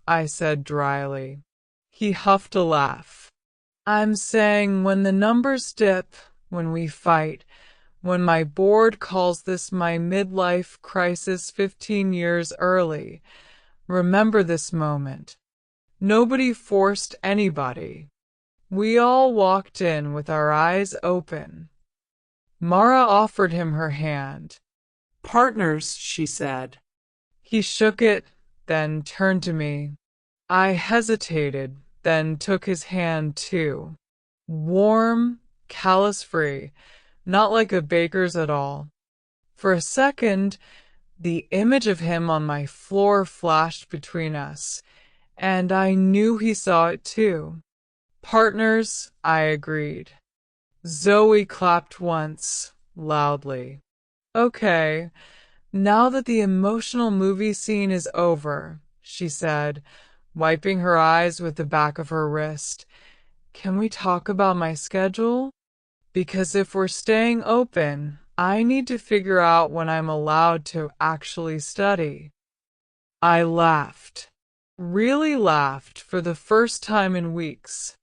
I said dryly. He huffed a laugh. I'm saying when the numbers dip, when we fight, when my board calls this my midlife crisis 15 years early, remember this moment. Nobody forced anybody. We all walked in with our eyes open. Mara offered him her hand. Partners, she said. He shook it, then turned to me. I hesitated, then took his hand too. Warm, callus-free, not like a baker's at all. For a second, the image of him on my floor flashed between us, and I knew he saw it too. Partners, I agreed. Zoe clapped once, loudly. Okay, now that the emotional movie scene is over, she said, wiping her eyes with the back of her wrist. Can we talk about my schedule? Because if we're staying open, I need to figure out when I'm allowed to actually study. I laughed. Really laughed for the first time in weeks.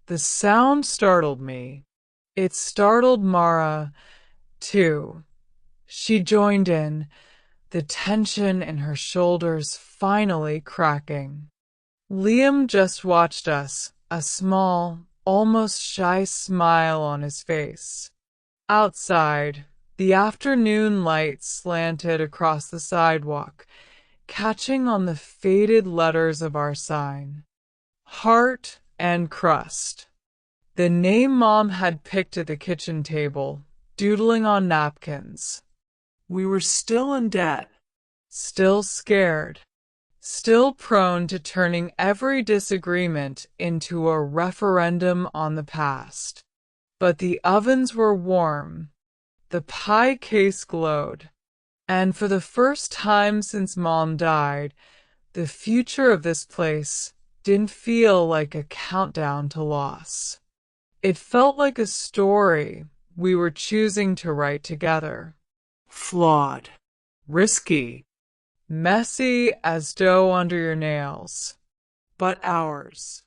The sound startled me. It startled Mara, too. She joined in, the tension in her shoulders finally cracking. Liam just watched us, a small, almost shy smile on his face. Outside, the afternoon light slanted across the sidewalk, catching on the faded letters of our sign. Heart and Crust. The name Mom had picked at the kitchen table, doodling on napkins. We were still in debt. Still scared. Still prone to turning every disagreement into a referendum on the past. But the ovens were warm. The pie case glowed. And for the first time since Mom died, the future of this place didn't feel like a countdown to loss. It felt like a story we were choosing to write together. Flawed. Risky. Messy as dough under your nails. But ours.